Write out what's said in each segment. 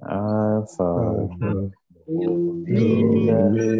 Alpha, Omega,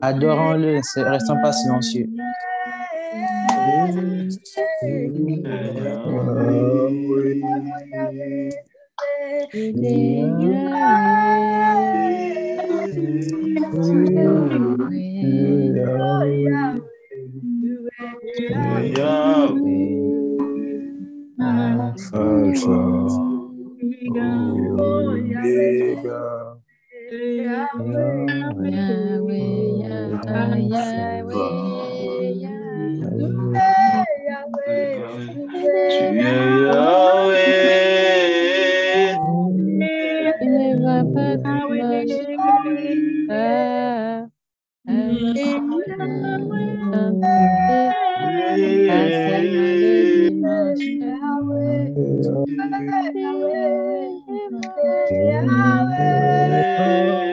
Adorons-le, restons pas silencieux.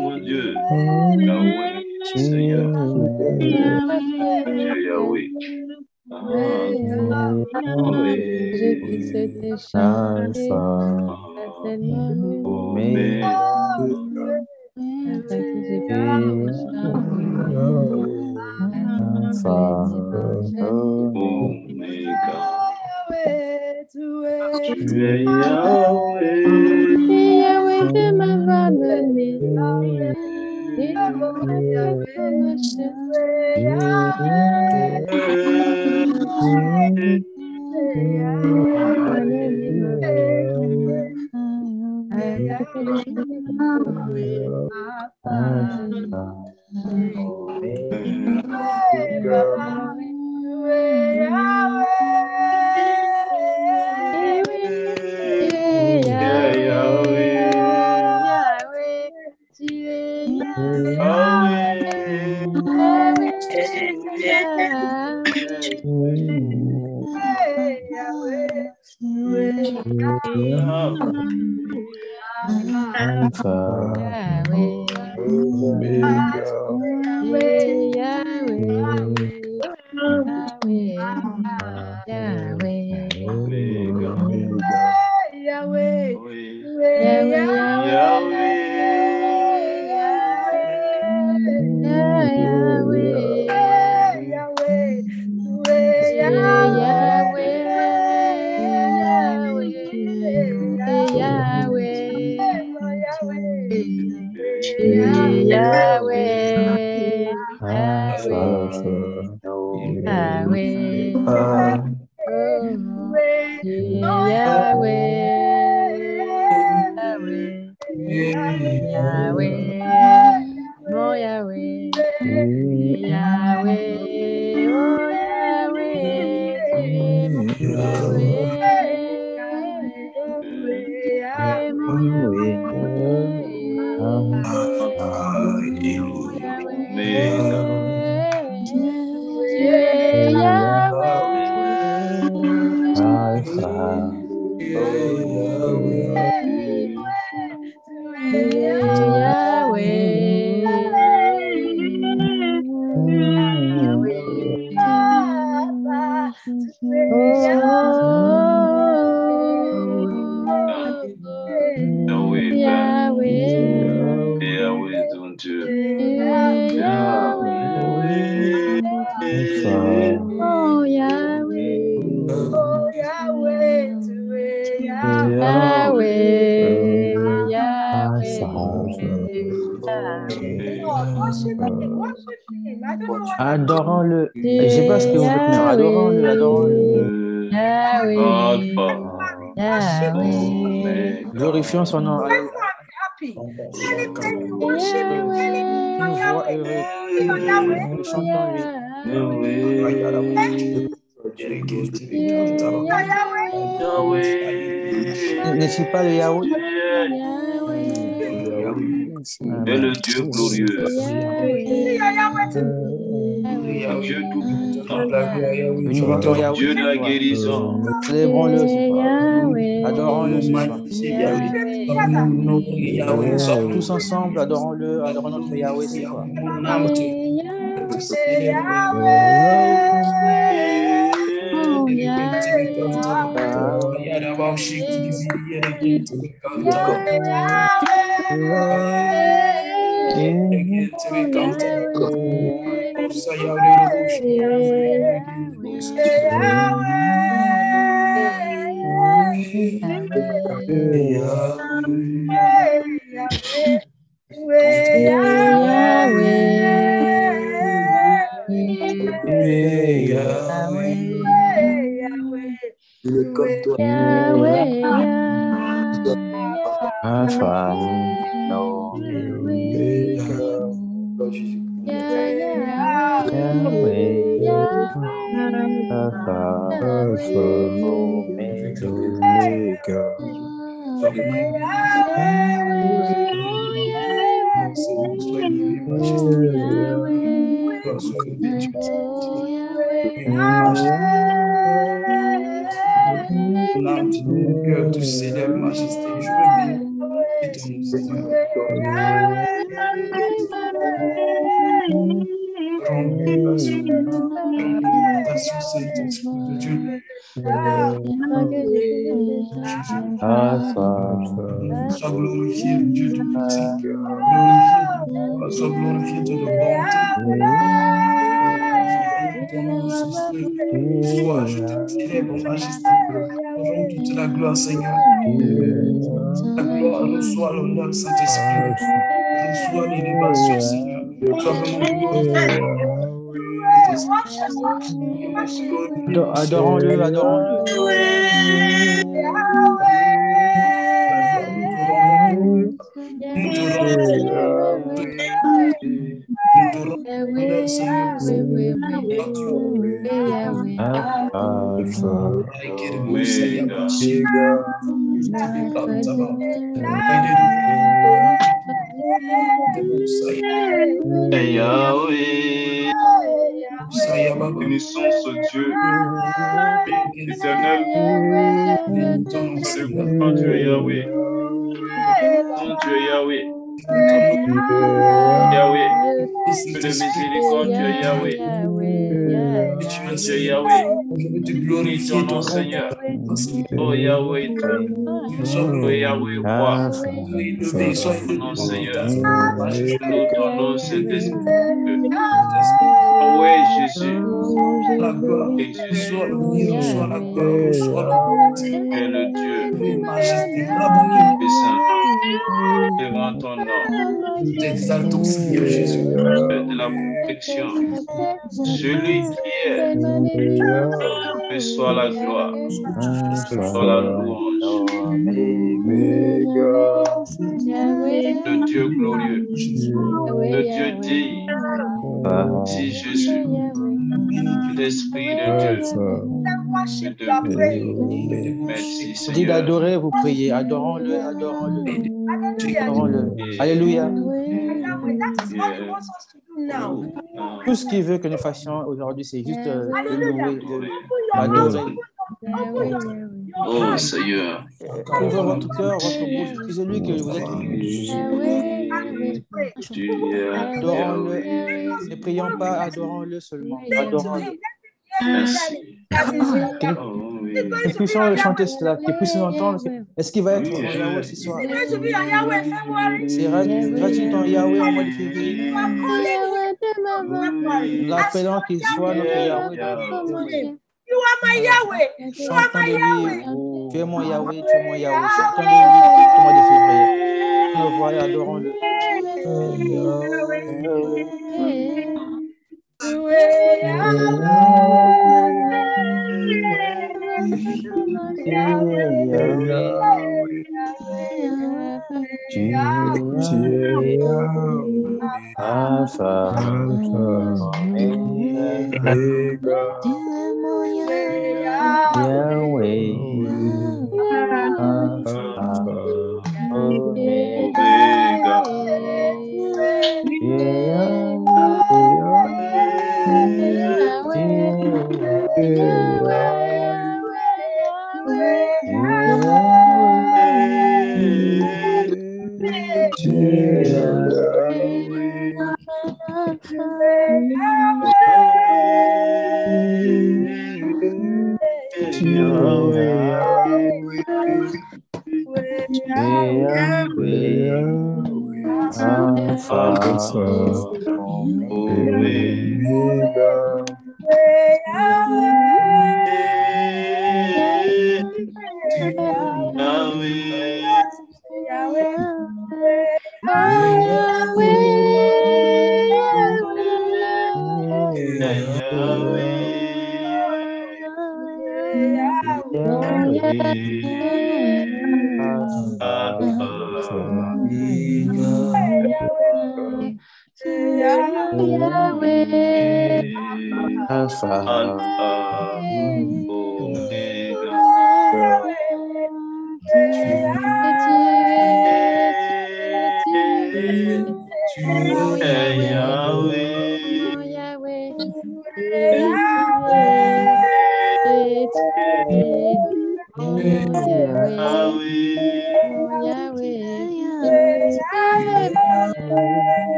Mon Dieu, Yahweh, Seigneur, Yahweh. Yahweh, Alpha, Yahweh, Yahweh est ton Dieu. Yahweh. Oh Yahweh, Adorons-le. Je ne sais pas ce que vous faites, mais adorons-le, adorons-le. Alpha. Glorifions son nom. Une voix heureuse. Chantons-lui. N'est-il pas le Yahweh? Tu es le Dieu glorieux. Dieu tout-puissant. Dieu de la guérison. Célébrons-le ce soir. Adorons-le ce soir. Tous ensemble, adorons-le, adorons notre Yahweh ce soir. Tu célèbres, majesté, je veux bénir ton Seigneur. Saint-Esprit de Dieu. Sois glorifié, Dieu de petit. Sois glorifié, Dieu de bonté. Sois, je te célèbre, majesté. Rends toute la gloire, Seigneur. La gloire, reçois l'honneur, Saint-Esprit. Reçois l'élévation, Seigneur. Sois vraiment glorifié. Adorons-le, adorons-le. Yahweh, bénissons ce Dieu éternel. Ton Dieu Yahweh. Ton Dieu Yahweh. Yahweh, Dieu de miséricorde, Dieu Yahweh. Dieu Yahweh, glorifie ton nom, Seigneur. Oh Yahweh, oh Yahweh, roi. Ton nom, Seigneur. Ton nom, Saint-Esprit. Oui, Jésus. La gloire, reçois l'honneur, reçois la gloire, reçois l'honneur. Tu es le Dieu Majesté, Rabouni, puissant. Devant ton nom. nous t'exaltons, Seigneur Jésus. De la protection. Celui qui est, reçoit la gloire, reçoit la louange. Le Dieu glorieux, le Dieu digne, si Jésus, l'Esprit de Dieu, je te prie. Merci Dit Seigneur. d'adorer, vous priez. Adorons-le, adorons-le. Adorons-le. Alléluia. Tout ce qu'il veut que nous fassions aujourd'hui, c'est juste le louer, l'adorer. Oh Seigneur. Ouvrez votre cœur, votre bouche. Disez-lui que vous êtes adorons-le. Ne prions pas, adorons-le seulement. Adorons-le. Merci. Que puissions chanter cela, que puissions entendre. Est-ce qu'il va être en Yahweh ce soir? C'est gratuit en Yahweh en mois de février. Nous l'appelons qu'il soit notre Yahweh. Chantons de lui. Tu es mon Yahweh, tu es mon Yahweh. Chantons de lui au mois de février. Nous voilà, adorons-le.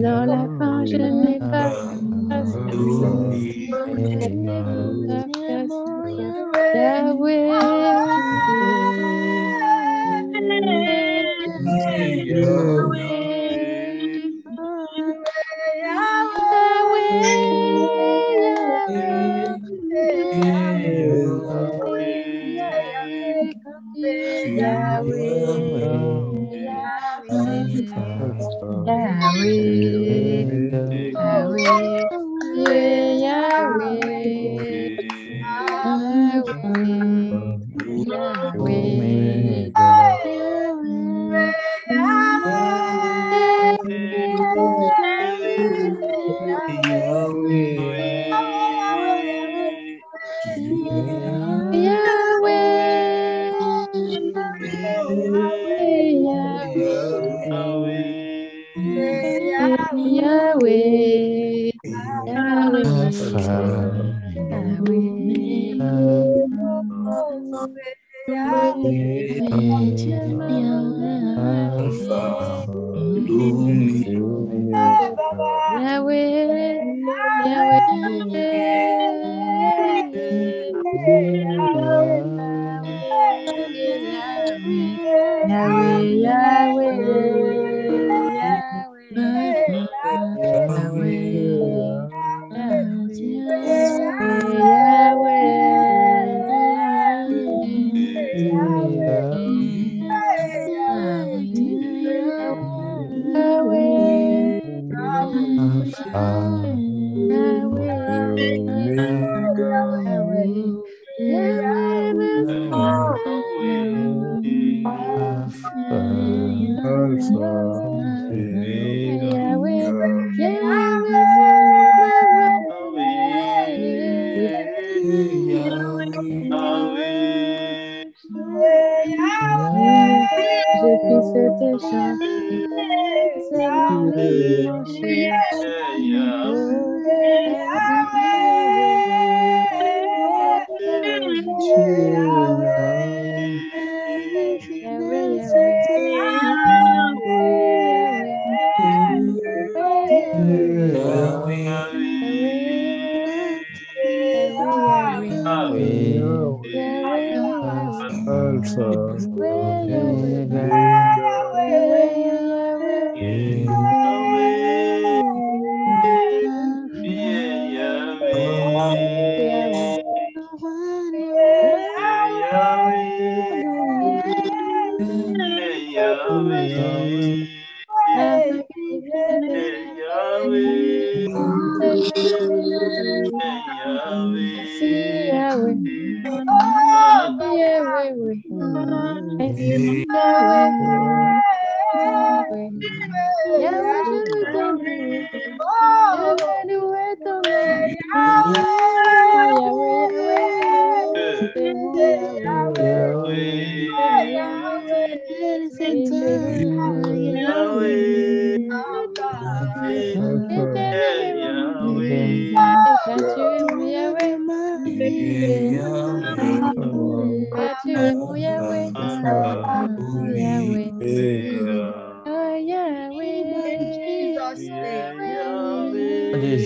Dans la fin, je n'ai pas Yahweh.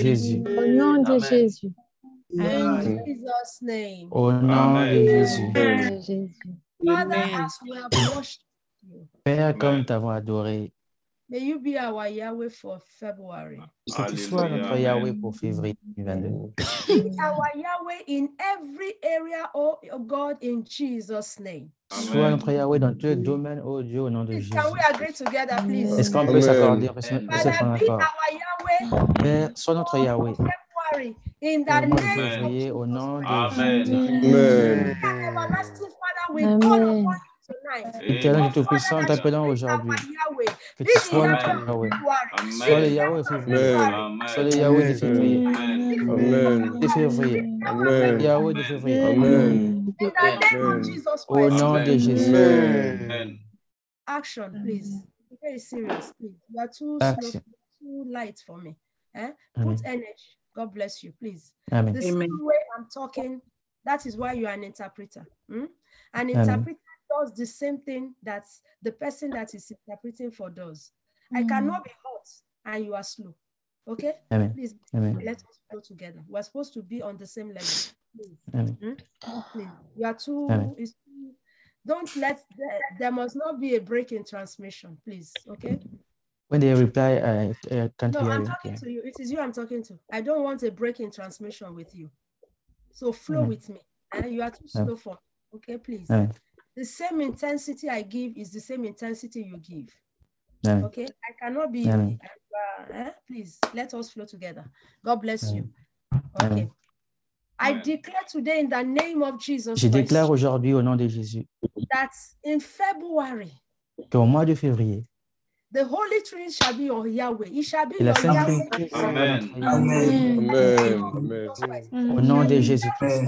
Jésus. Au nom de Jésus. In Jesus' name. Au nom de Jésus. Father, as we have worshiped you, Père, comme nous t'avons adoré, may you be our Yahweh for February. que tu sois notre Yahweh pour février 2022. Be our Yahweh in every area, oh God, in Jesus' name. Sois notre Yahweh dans tous les domaines, oh Dieu, au nom de Jésus. Can we agree together, please? Est-ce qu'on peut s'accorder? Father, be our Yahweh. Père, sois notre Yahweh. In the name au nom de Jésus. Everlasting Father, we call upon you tonight. Éternel du Tout-Puissant, t'appelons aujourd'hui. Que tu sois notre Yahweh. Sois le Yahweh de février. Sois le Yahweh de février. De février. Yahweh de février. In the name of Jesus Christ. Au nom de Jésus. Action, please. Be very serious, please. You are too slow, too light for me. Put energy. God bless you, please. Amen. The same way I'm talking, that is why you are an interpreter. An interpreter does the same thing that the person that is interpreting for does. I cannot be hot and you are slow. Okay? Amen. Please, Amen. let us go together. We're supposed to be on the same level. Please. Amen. Please. You are too, Amen. Don't let, there must not be a break in transmission, please. Okay? When they reply, I can't No, hear I'm you. talking to you. It is you I'm talking to. I don't want a break in transmission with you. So flow with me. And you are too slow for me. Okay, please. The same intensity I give is the same intensity you give. Okay? I cannot be. Please, let us flow together. God bless you. Okay. I declare today in the name of Jesus Je déclare Christ aujourd'hui au nom de Jésus that in February, qu'au mois de février, the Holy Trinity shall be your Yahweh. It shall be et la your Sainte Yahweh. Trinité sera notre Amen. Yahweh. Au nom de Jésus-Christ.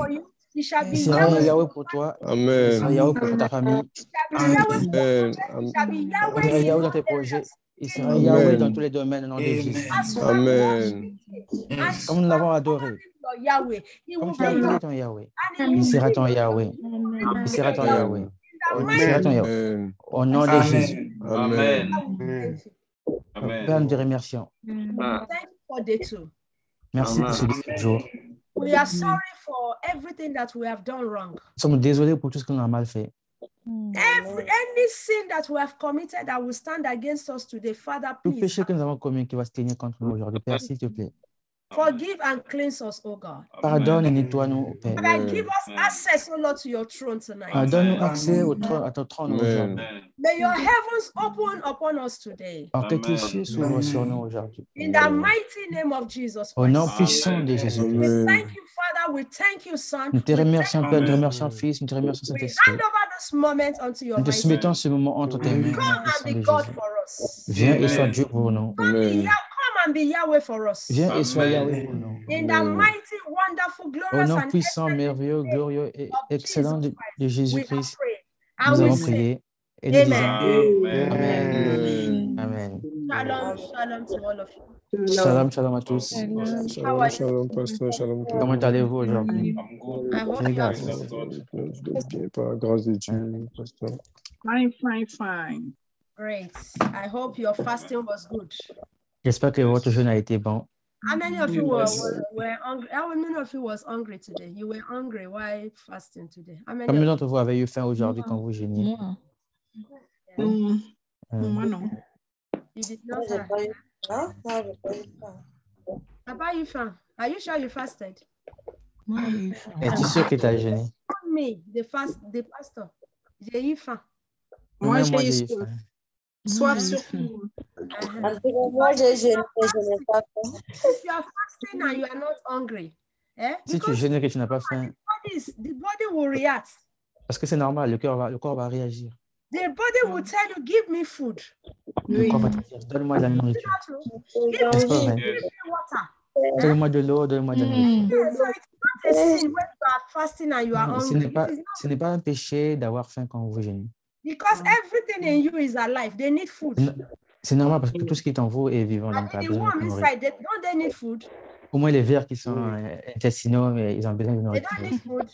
It shall be Il sera un Yahweh. Yahweh pour toi. Il Amen. sera Yahweh pour ta famille. It shall be Yahweh for your church. It shall be Il Yahweh sera in Yahweh all dans tes projets. areas. Il sera Yahweh dans tous les domaines au nom de Jésus. Amen. Comme nous l'avons adoré. Comme tu as appelé ton Yahweh. Il sera ton Yahweh. Il sera ton Yahweh. Il sera ton Yahweh. Au nom de Jésus. Amen. Père, nous te remercions. Merci pour ce jour. We are sorry for everything that we have done wrong. Nous sommes désolés pour tout ce que nous avons mal fait. Any sin that we have committed that will stand against us today, Father, Tout please péché que nous avons commis qui va se tenir contre nous aujourd'hui, Père, s'il te plaît. forgive and cleanse us, oh God. Pardonne et nettoie-nous, Père. And give us access, oh Lord, to your throne tonight. Donne-nous accès à ton trône aujourd'hui. May your heavens open upon us today. Alors que tes cieux s'ouvrent sur nous aujourd'hui. In the mighty name of Jesus Au nom Christ. puissant de Jésus. We thank you, Father. We thank you, Son. Nous te remercions, Père, nous te remercions, Fils, nous te remercions, We Saint-Esprit. hand over this moment unto your Nous te mighty soumettons ce moment entre tes mains. Come and be God for us. Viens et sois Dieu pour nous. Come and be Yahweh for us. Viens et sois Yahweh pour nous. In the mighty, wonderful, Au glorious, nom and puissant, excellent merveilleux, glorieux et excellent de we have Jésus-Christ, prayed. nous And we avons say, prié et nous disons Amen. Amen. Amen. Shalom, shalom to all of you. Shalom, shalom à tous. Shalom, shalom, pasteur, shalom. Comment allez-vous aujourd'hui? I hope Très you are grâce. Bien, par grâce de Dieu, pasteur. Fine. great. I hope your fasting was good. J'espère que votre jeûne a été bon. How many of you were hungry? How many of you was hungry today? You were hungry while fasting today. How many Combien of d'entre vous avez eu faim aujourd'hui quand vous jeûniez? Moi, non. you did not have? Papa, you faim? Are you sure you fasted? Es-tu sûr que tu as jeûné? Me, the pastor. J'ai eu faim. Moi, Même moi, j'ai j'ai eu eu faim. soif surtout. Moi, je n'ai pas faim. If you are fasting and you are not hungry, Si tu jeûnes et que tu n'as pas faim, the body will react. parce que c'est normal, le corps va réagir. The body will tell you, give me food. Le corps va te dire, donne-moi de la nourriture. Give pas vrai? me water. Donne-moi de l'eau, donne-moi de la nourriture. So it's not a sin when you are fasting and you are Ce hungry. ce n'est pas un péché d'avoir faim quand vous jeûnez. Because everything in you is alive. They need food. C'est normal parce que tout ce qui est en vous est vivant. And Donc, a the besoin worm de nourriture. inside, don't they need food? Au moins, les vers qui sont intestinaux, mais ils ont besoin de They nourriture. don't need food.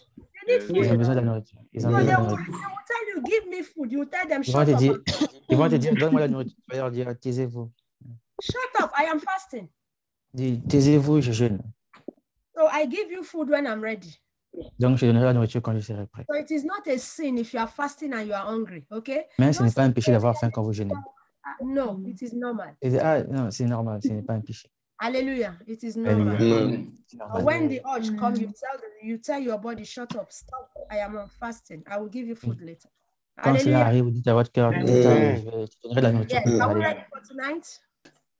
They need Ils ont food. besoin de la nourriture. Ils ont So besoin they de la will nourriture. tell you, give me food. You tell them, Ils vont shut te up. dire, donne-moi la nourriture. Tu vas leur dire, taisez-vous. Shut up. I am fasting. Dis, taisez-vous, je jeûne. So I give you food when I'm ready. Donc, je donnerai la nourriture quand je serai prêt. So it is not a sin if you are fasting and you are hungry, okay? Mais ce n'est pas un péché d'avoir faim quand vous jeûnez. No, it is normal. Ah, non, c'est normal, ce n'est pas un péché. Hallelujah. It is normal. Alléluia. C'est But normal. when the urge comes, you tell your body, shut up, stop. I am on fasting. I will give you food later. Quand cela Hallelujah. arrive, vous dites à votre cœur, je te donnerai de la nourriture. Yes. Are we Allez. ready for tonight?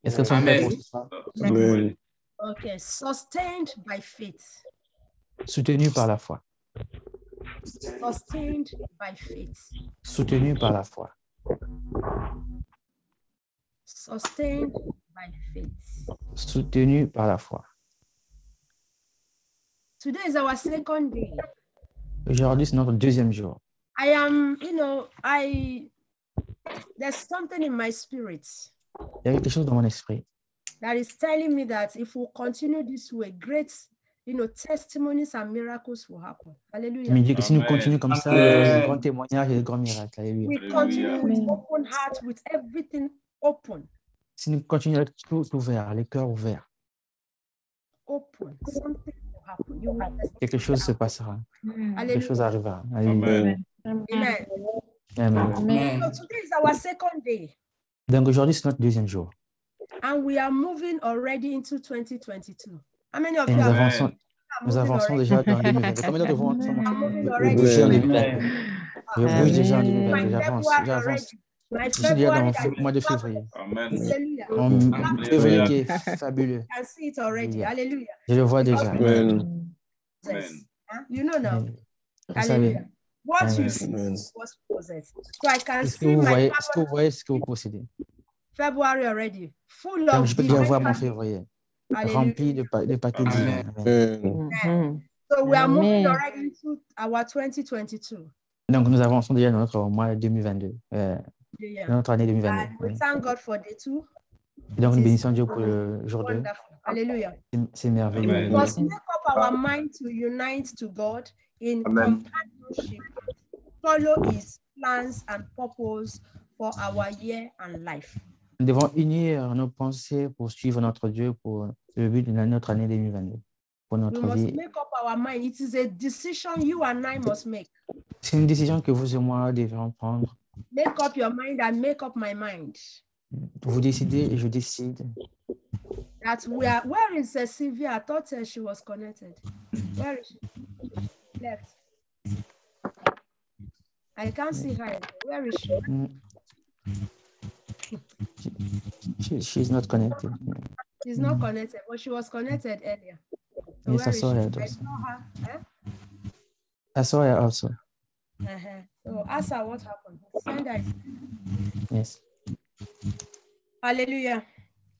Est-ce que ça fait pour ce soir? Amen. Okay. Sustained by faith. Soutenu par la foi. Sustained by faith. Soutenu par la foi. Sustained by faith. Soutenu par la foi. Today is our second day. Aujourd'hui, c'est notre deuxième jour. I am, there's something in my spirit Il y a quelque chose dans mon esprit that is telling me that if we continue this way, great, testimonies and miracles will happen. qui me Hallelujah. dit que si nous continuons comme ça, il y aura de grands témoignages et de grands miracles. Alléluia. We continue with open heart, with everything open. Si nous continuons avec tout ouvert, les cœurs ouverts, Open. Something will happen. You will understand. quelque chose se passera. Quelque Hallelujah. chose arrivera. Alléluia. Amen. Amen. So today is our second day, Donc aujourd'hui, c'est notre deuxième jour. and we are moving already into 2022. How many of Et you nous are avançons, moving already? déjà dans 2022. Combien d'entre vous I'm moving je already. bouge en 2022? Je bouge déjà en My 2022. J'avance. February J'avance. already. My Je suis déjà dans February, le mois de février. hallelujah. Mon février qui est fabuleux. I can see it already. Hallelujah. Je le vois déjà. Amen. Yes. Huh? You know now. Vous savez. Hallelujah. What you Amen. see Amen. is what you possess. So I can Est-ce que see vous my voyez ce que vous possédez? February already. Full Donc, of je peux déjà voir mon divine. février Hallelujah. rempli de paquets divins. Amen. Amen. So we are moving Amen. already into our 2022. Donc, nous avançons déjà dans notre mois 2022. Yeah. notre année 2022. And we thank God for the two. Et donc, nous It is bénissons Dieu pour le jour 2. wonderful. Hallelujah. C'est merveilleux. Amen. We must make up our mind to unite to God in companionship, follow His plans and purpose for our year and life. Nous devons unir nos pensées pour suivre notre Dieu pour le but de notre année 2022. Pour We notre must vie. make up our mind. It is a decision you and I must make. C'est une décision que vous et moi devons prendre. Make up your mind and make up my mind. Vous décidez et je décide. That we are. Where is Sylvia? I thought she was connected. Where is she? Left. I can't see her. Where is she? She's not connected. She's not connected, but she was connected earlier. So Yes, I where is saw she? her. I saw her. Eh? I saw her also. So ask her what happened. Send her. Yes. Hallelujah.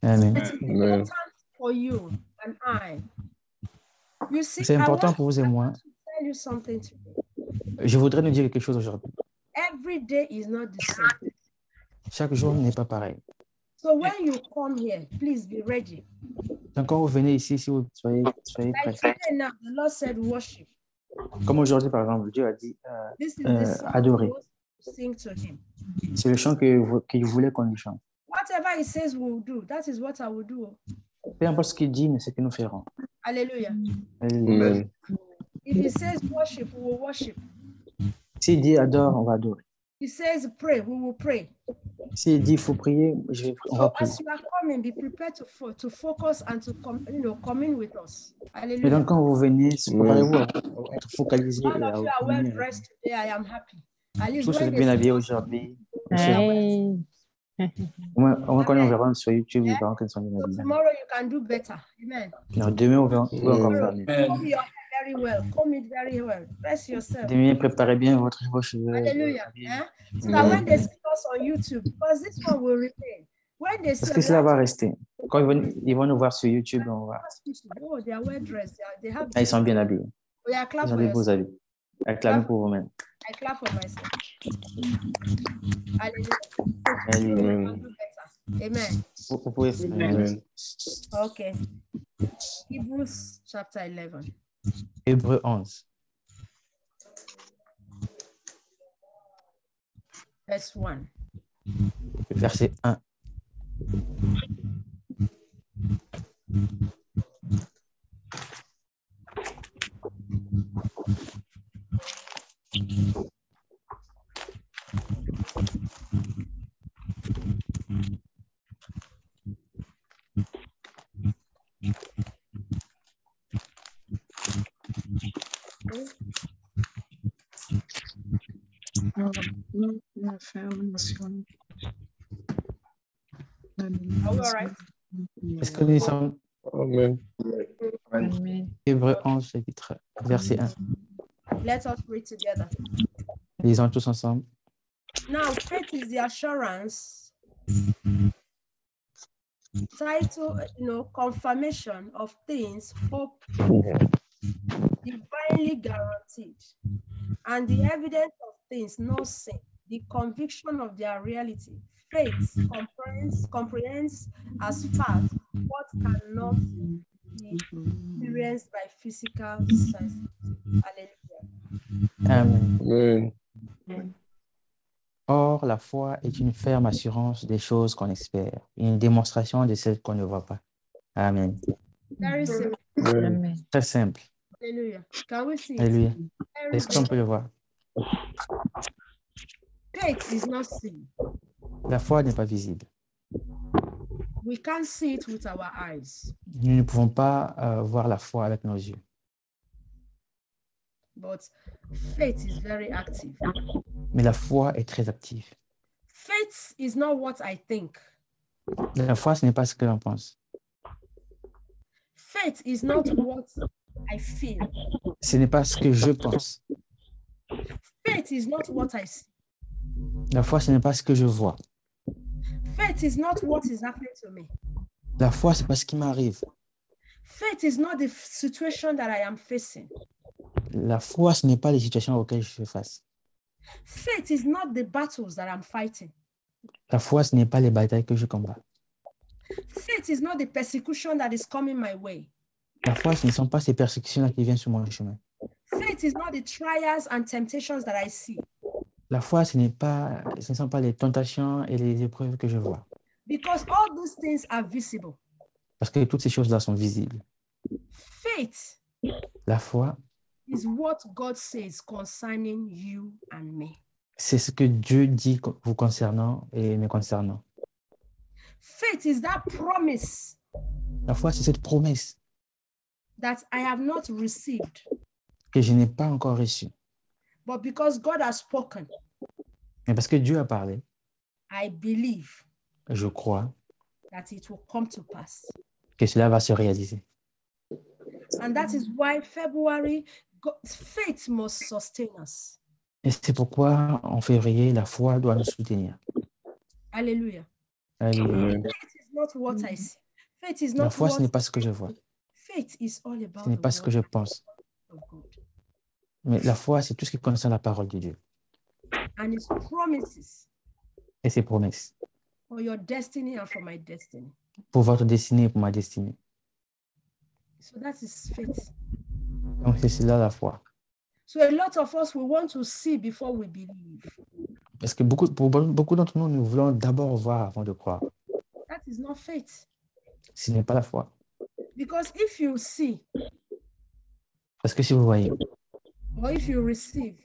Amen. It's important for you and I. You see, C'est I important want pour vous et moi. to tell you something today. Je voudrais nous dire quelque chose aujourd'hui. Every day is not the same. Chaque jour n'est pas pareil. So when you come here, please be ready. Donc, quand vous venez ici, si vous soyez Like prêts. today now, the Lord said worship. Comme aujourd'hui, par exemple, Dieu a dit This is the song adorer. we're supposed to sing to Him. C'est le chant qu'il voulait qu'on lui chante. Whatever He says we'll do, that is what I will do. Peu importe ce qu'il dit, mais c'est ce que nous ferons. Hallelujah. Amen. If He says worship, we will worship. S'il dit adore, on va adorer. He says pray, we will pray. S'il dit il faut prier, on va So prier. as you are coming, be prepared to focus and to come in with us. Et Hallelujah. donc, quand vous venez, préparez-vous à être focalisé All et à of you are well venir. dressed today. I am happy. At least Tous when êtes they bien see habillés us, aujourd'hui. Hey. Au moins, quand on verra sur YouTube, ils verront qu'ils sont bien so habillés. tomorrow you can do better. Amen. Alors, demain, on va encore faire mieux. Comb your hair very well. Comb it very well. Dress yourself. Demain, préparez bien vos cheveux. Hallelujah. So that when they see us on YouTube, because this one will remain. When they see Parce que us, cela va rester. Quand ils vont nous voir sur YouTube, on va... oh, they are well dressed. They have. Ils sont bien habillés. We are clap Ils for ont des beaux yourself. habits. Acclamez pour vous-même. I clap for myself. Hallelujah. Amen. Can do better. Amen. Vous pouvez faire. Amen. Okay. Hebrews chapter 11. Hébreux 11, Verse 1. verset 1. Are we all right? Est-ce que nous sommes Amen. Amen. Hébreux 11, chapitre, verset 1. Let us read together. Lisons tous ensemble. Now, faith is the assurance, title, confirmation of things hoped for, divinely guaranteed, and the evidence of things not seen, the conviction of their reality. Faith comprehends as fact what cannot be experienced by physical sense. Hallelujah. Amen. Amen. Or, la foi est une ferme assurance des choses qu'on espère, une démonstration de celles qu'on ne voit pas. Amen. Very simple. Amen. Très simple. Hallelujah. Can we see it? Alléluia. Very Est-ce qu'on peut le voir? Faith is not seen. La foi n'est pas visible. We can't see it with our eyes, Nous ne pouvons pas voir la foi avec nos yeux. but faith is very active. Mais la foi est très active. Faith is not what I think. La foi, ce n'est pas ce que l'on pense. Faith is not what I feel. Ce n'est pas ce que je pense. Faith is not what I see. La foi, ce n'est pas ce que je vois. Faith is not what is happening to me. La foi, ce n'est pas ce qui m'arrive. Faith is not the situation that I am facing. La foi, ce n'est pas les situations auxquelles je fais face. Faith is not the battles that I'm fighting. La foi, ce n'est pas les batailles que je combats. Faith is not the persecution that is coming my way. La foi, ce ne sont pas ces persécutions-là qui viennent sur mon chemin. Faith is not the trials and temptations that I see. La foi, ce ne sont pas les tentations et les épreuves que je vois. Because all those things are visible. Parce que toutes ces choses-là sont visibles. Faith La foi, is what God says concerning you and me. c'est ce que Dieu dit vous concernant et me concernant. Faith is that promise La foi, c'est cette promesse that I have not received, que je n'ai pas encore reçue. but because God has spoken, Mais parce que Dieu a parlé, I believe je crois that it will come to pass. que cela va se réaliser. And that is why February, faith must sustain us. Et c'est pourquoi, en février, la foi doit nous soutenir. Hallelujah. Alléluia. Faith is not what I see. Faith is La not foi, ce n'est what pas ce que je vois. faith is all about. Ce n'est pas ce que je pense. Of God Mais la foi, c'est tout ce qui concerne la parole de Dieu and His promises et ses promesses for your destiny and for my destiny. pour votre destinée et pour ma destinée. So that is faith. Donc, c'est cela la foi. So a lot of us, we want to see before we believe. Parce que pour beaucoup d'entre nous, nous voulons d'abord voir avant de croire. That is not faith. Ce n'est pas la foi. Because if you see Parce que si vous voyez, or if you receive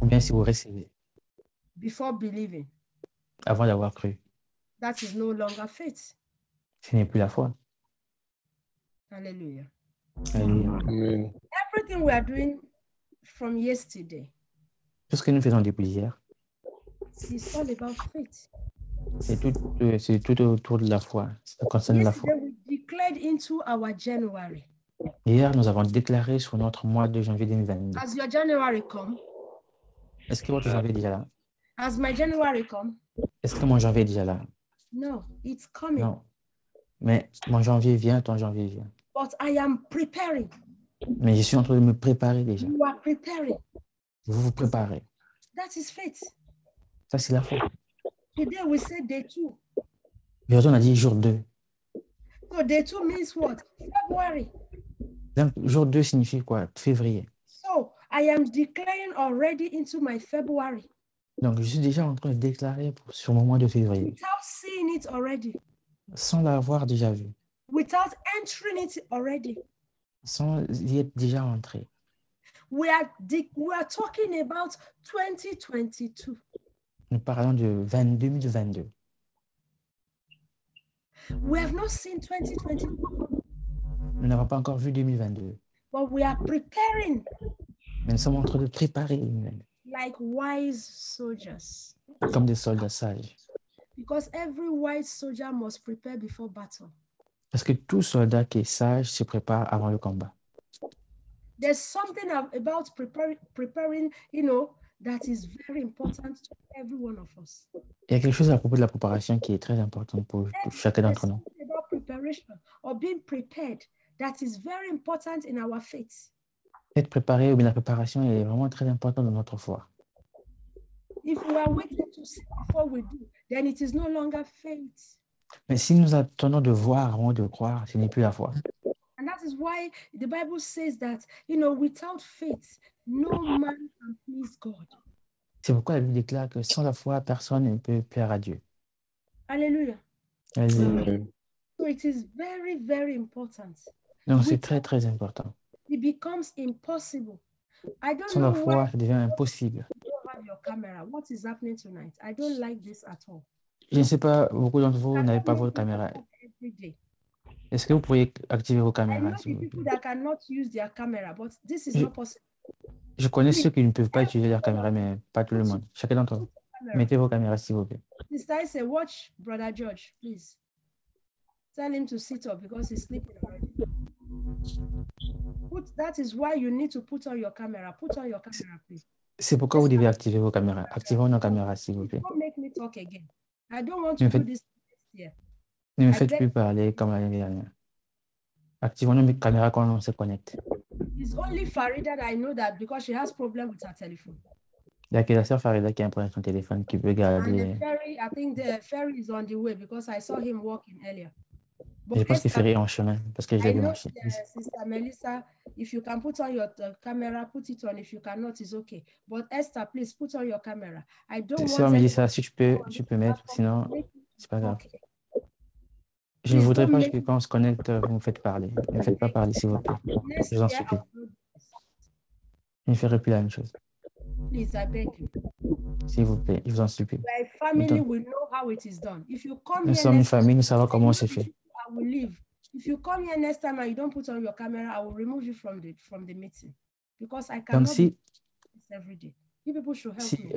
ou bien si vous recevez before believing, avant d'avoir cru, that is no longer faith. ce n'est plus la foi. Hallelujah. Alléluia. Amen. Everything we are doing from yesterday Tout ce que nous faisons depuis hier, is all about faith. c'est tout autour de la foi. Ça concerne la foi. Yesterday we declared into our January. Hier, nous avons déclaré sur notre mois de janvier 2022. Has your January come? Est-ce que votre janvier est déjà là? Has my January come? Est-ce que mon janvier est déjà là? No, it's coming. Non. Mais mon janvier vient, ton janvier vient. But I am preparing. Mais je suis en train de me préparer déjà. You are preparing. Vous vous préparez. That is faith. Ça, c'est la foi. Today we say day 2. Aujourd'hui, on a dit jour 2. So day 2 means what? February. Donc, jour 2 signifie quoi? Février. So I am declaring already into my February. Donc, je suis déjà en train de déclarer sur mon mois de février, Without seeing it already. sans l'avoir déjà vu, Without entering it already. sans y être déjà entré. We are talking about 2022. Nous parlons de 2022. We have not seen 2022, Nous n'avons pas encore vu 2022. but we are preparing Mais nous sommes en train de préparer like wise soldiers. comme des soldats sages. Because every wise soldier must prepare before battle. Parce que tout soldat qui est sage se prépare avant le combat. There's something about preparing, that is very important to every one of us. Il y a quelque chose à propos de la préparation qui est très important pour chacun d'entre nous. There's something about preparation or being prepared that is very important in our faith. Être préparé ou bien la préparation est vraiment très importante dans notre foi. If we are waiting to see before we do, then it is no longer faith. Mais si nous attendons de voir avant de croire, ce n'est plus la foi. And that is why the Bible says that, without faith, no man can please God. C'est pourquoi la Bible déclare que sans la foi, personne ne peut plaire à Dieu. Hallelujah. Alléluia. So it is very, very important. Donc c'est très très important. It becomes impossible. I don't Sans la know foi, why ça devient impossible. you don't have your camera. What is happening tonight? I don't like this at all. Je ne sais pas, beaucoup d'entre vous n'avez pas votre caméra. Every day. Est-ce que vous pourriez activer vos I know caméras, s'il vous people plaît? that cannot use their camera, but this is not possible. Je connais ceux qui ne peuvent pas utiliser leur caméra, mais pas tout le monde. Chacun d'entre vous. Mettez vos caméras, s'il vous plaît. Sister, say, watch Brother George, please. Tell him to sit up because he's sleeping already. That is why you need to put on your camera. Put on your camera, please. C'est pourquoi vous devez activer vos caméras. Activons nos caméras, s'il vous plaît. Don't make me talk again. I don't want to do this next year. Ne me faites plus parler comme l'année dernière. Activons nos caméras quand on se connecte. It's only Farida that I know that because she has problem with her telephone. Il y a que la sœur Farida qui a un problème sur son téléphone qui peut And garder. the ferry, I think the ferry is on the way because I saw him walking earlier. Je But pense que Esther, Ferry est en chemin parce que je l'ai I vu know marcher. Sister Melissa, if you can put on your camera, put it on. If you cannot, it's okay. But Esther, please put on your camera. I don't Sœur want Mélissa, anyone si tu to peux mettre, sinon, make you c'est pas grave. talk. Je ne Please voudrais don't pas make que quand on se connecte, vous me faites parler. Ne me faites pas parler, s'il vous plaît. next Je vous en year. supplie. I will do this. Je ne ferai plus la même chose. Please, I beg you. S'il vous plaît, je vous en supplie. My family will know how it is done. If you come Nous here sommes une next famille, nous savons time, comment c'est fait. I will leave. If you come here next time and you don't put on your camera, I will remove you from the meeting because I Donc, cannot do si, this every day. You people should help si me.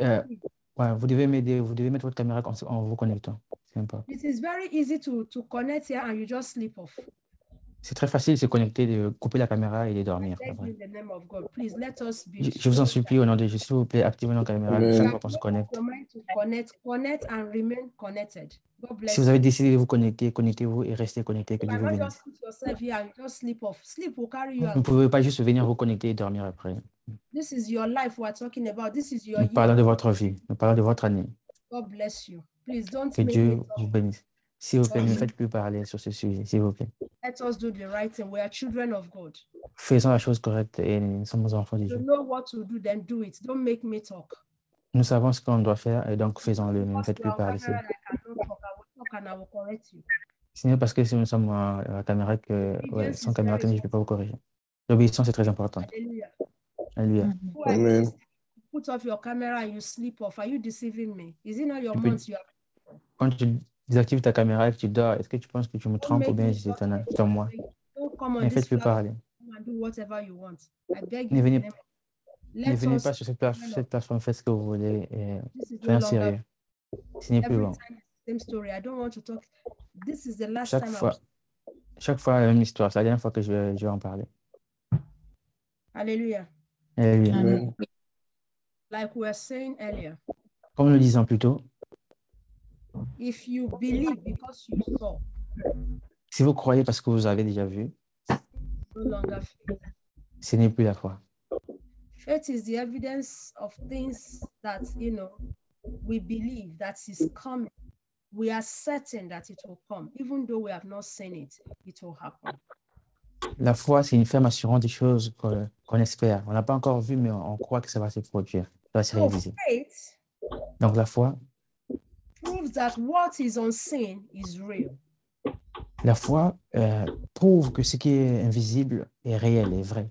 ouais, vous devez m'aider, vous devez mettre votre caméra en vous connectant. C'est important. It is very easy to connect here and you just sleep off. C'est très facile de se connecter, de couper la caméra et de dormir. I beg you in the name of God, please let us be. Je vous en supplie au nom de Jésus, s'il vous plaît, activez nos caméras chaque fois qu'on se connecte. Connect and remain connected. God bless Si vous avez décidé de vous connecter, connectez-vous et restez connecté, que you. Dieu You vous cannot bénisse. just put yourself here and just sleep off. Sleep will carry you Vous ne out. pouvez pas juste venir vous connecter et dormir après. This is your life we're talking about. This is your Nous parlons year. de votre vie, nous parlons de votre année. God bless you. Please don't Que make Dieu me vous talk. bénisse. S'il vous plaît, ne me faites plus parler sur ce sujet, s'il vous plaît. Let us do the right thing. We are children of God. Faisons la chose correcte et nous sommes enfants de You Dieu. know what to do, then do it. Don't make me talk. Nous savons ce qu'on doit faire et donc faisons-le. Ne me Because faites you plus are on parler. camera and I cannot talk. I will talk and I will correct you. Ce n'est parce que si nous sommes à la caméra que, ouais, sans caméra que je ne peux pas vous corriger. L'obéissance est très importante. Hallelujah. Alléluia. Who are you listening? Put off your camera and you sleep off. Are you deceiving me? Is it not your Tu peux- months you are? Quand tu désactives ta caméra et que tu dors, est-ce que tu penses que tu me Don't trompes ou make bien me c'est talk anymore. sur moi? Don't come Ne on me this faites plus platform parler. and do whatever you want. I beg Ne you. venez, in the name of- ne Let venez us. pas sur cette plateforme, faites ce que vous voulez et This is no soyons longer. sérieux. Ce n'est plus Every bon. time it's the same story. I don't want to talk. This is the last Chaque time. fois, la même histoire. C'est la dernière fois que je vais en parler. Hallelujah. Alléluia. Amen. Like we were saying earlier, Comme nous le disions plus tôt, if you believe because you saw, si vous croyez parce que vous avez déjà vu, no longer faith. ce n'est plus la foi. Faith is the evidence of things that, we believe that is coming. We are certain that it will come. Even though we have not seen it, it will happen. La foi, c'est une ferme assurance des choses qu'on espère. On n'a pas encore vu, mais on croit que ça va se produire, ça va se So réaliser. faith Donc la foi proves that what is unseen is real. Prouve que ce qui est invisible est réel, est vrai.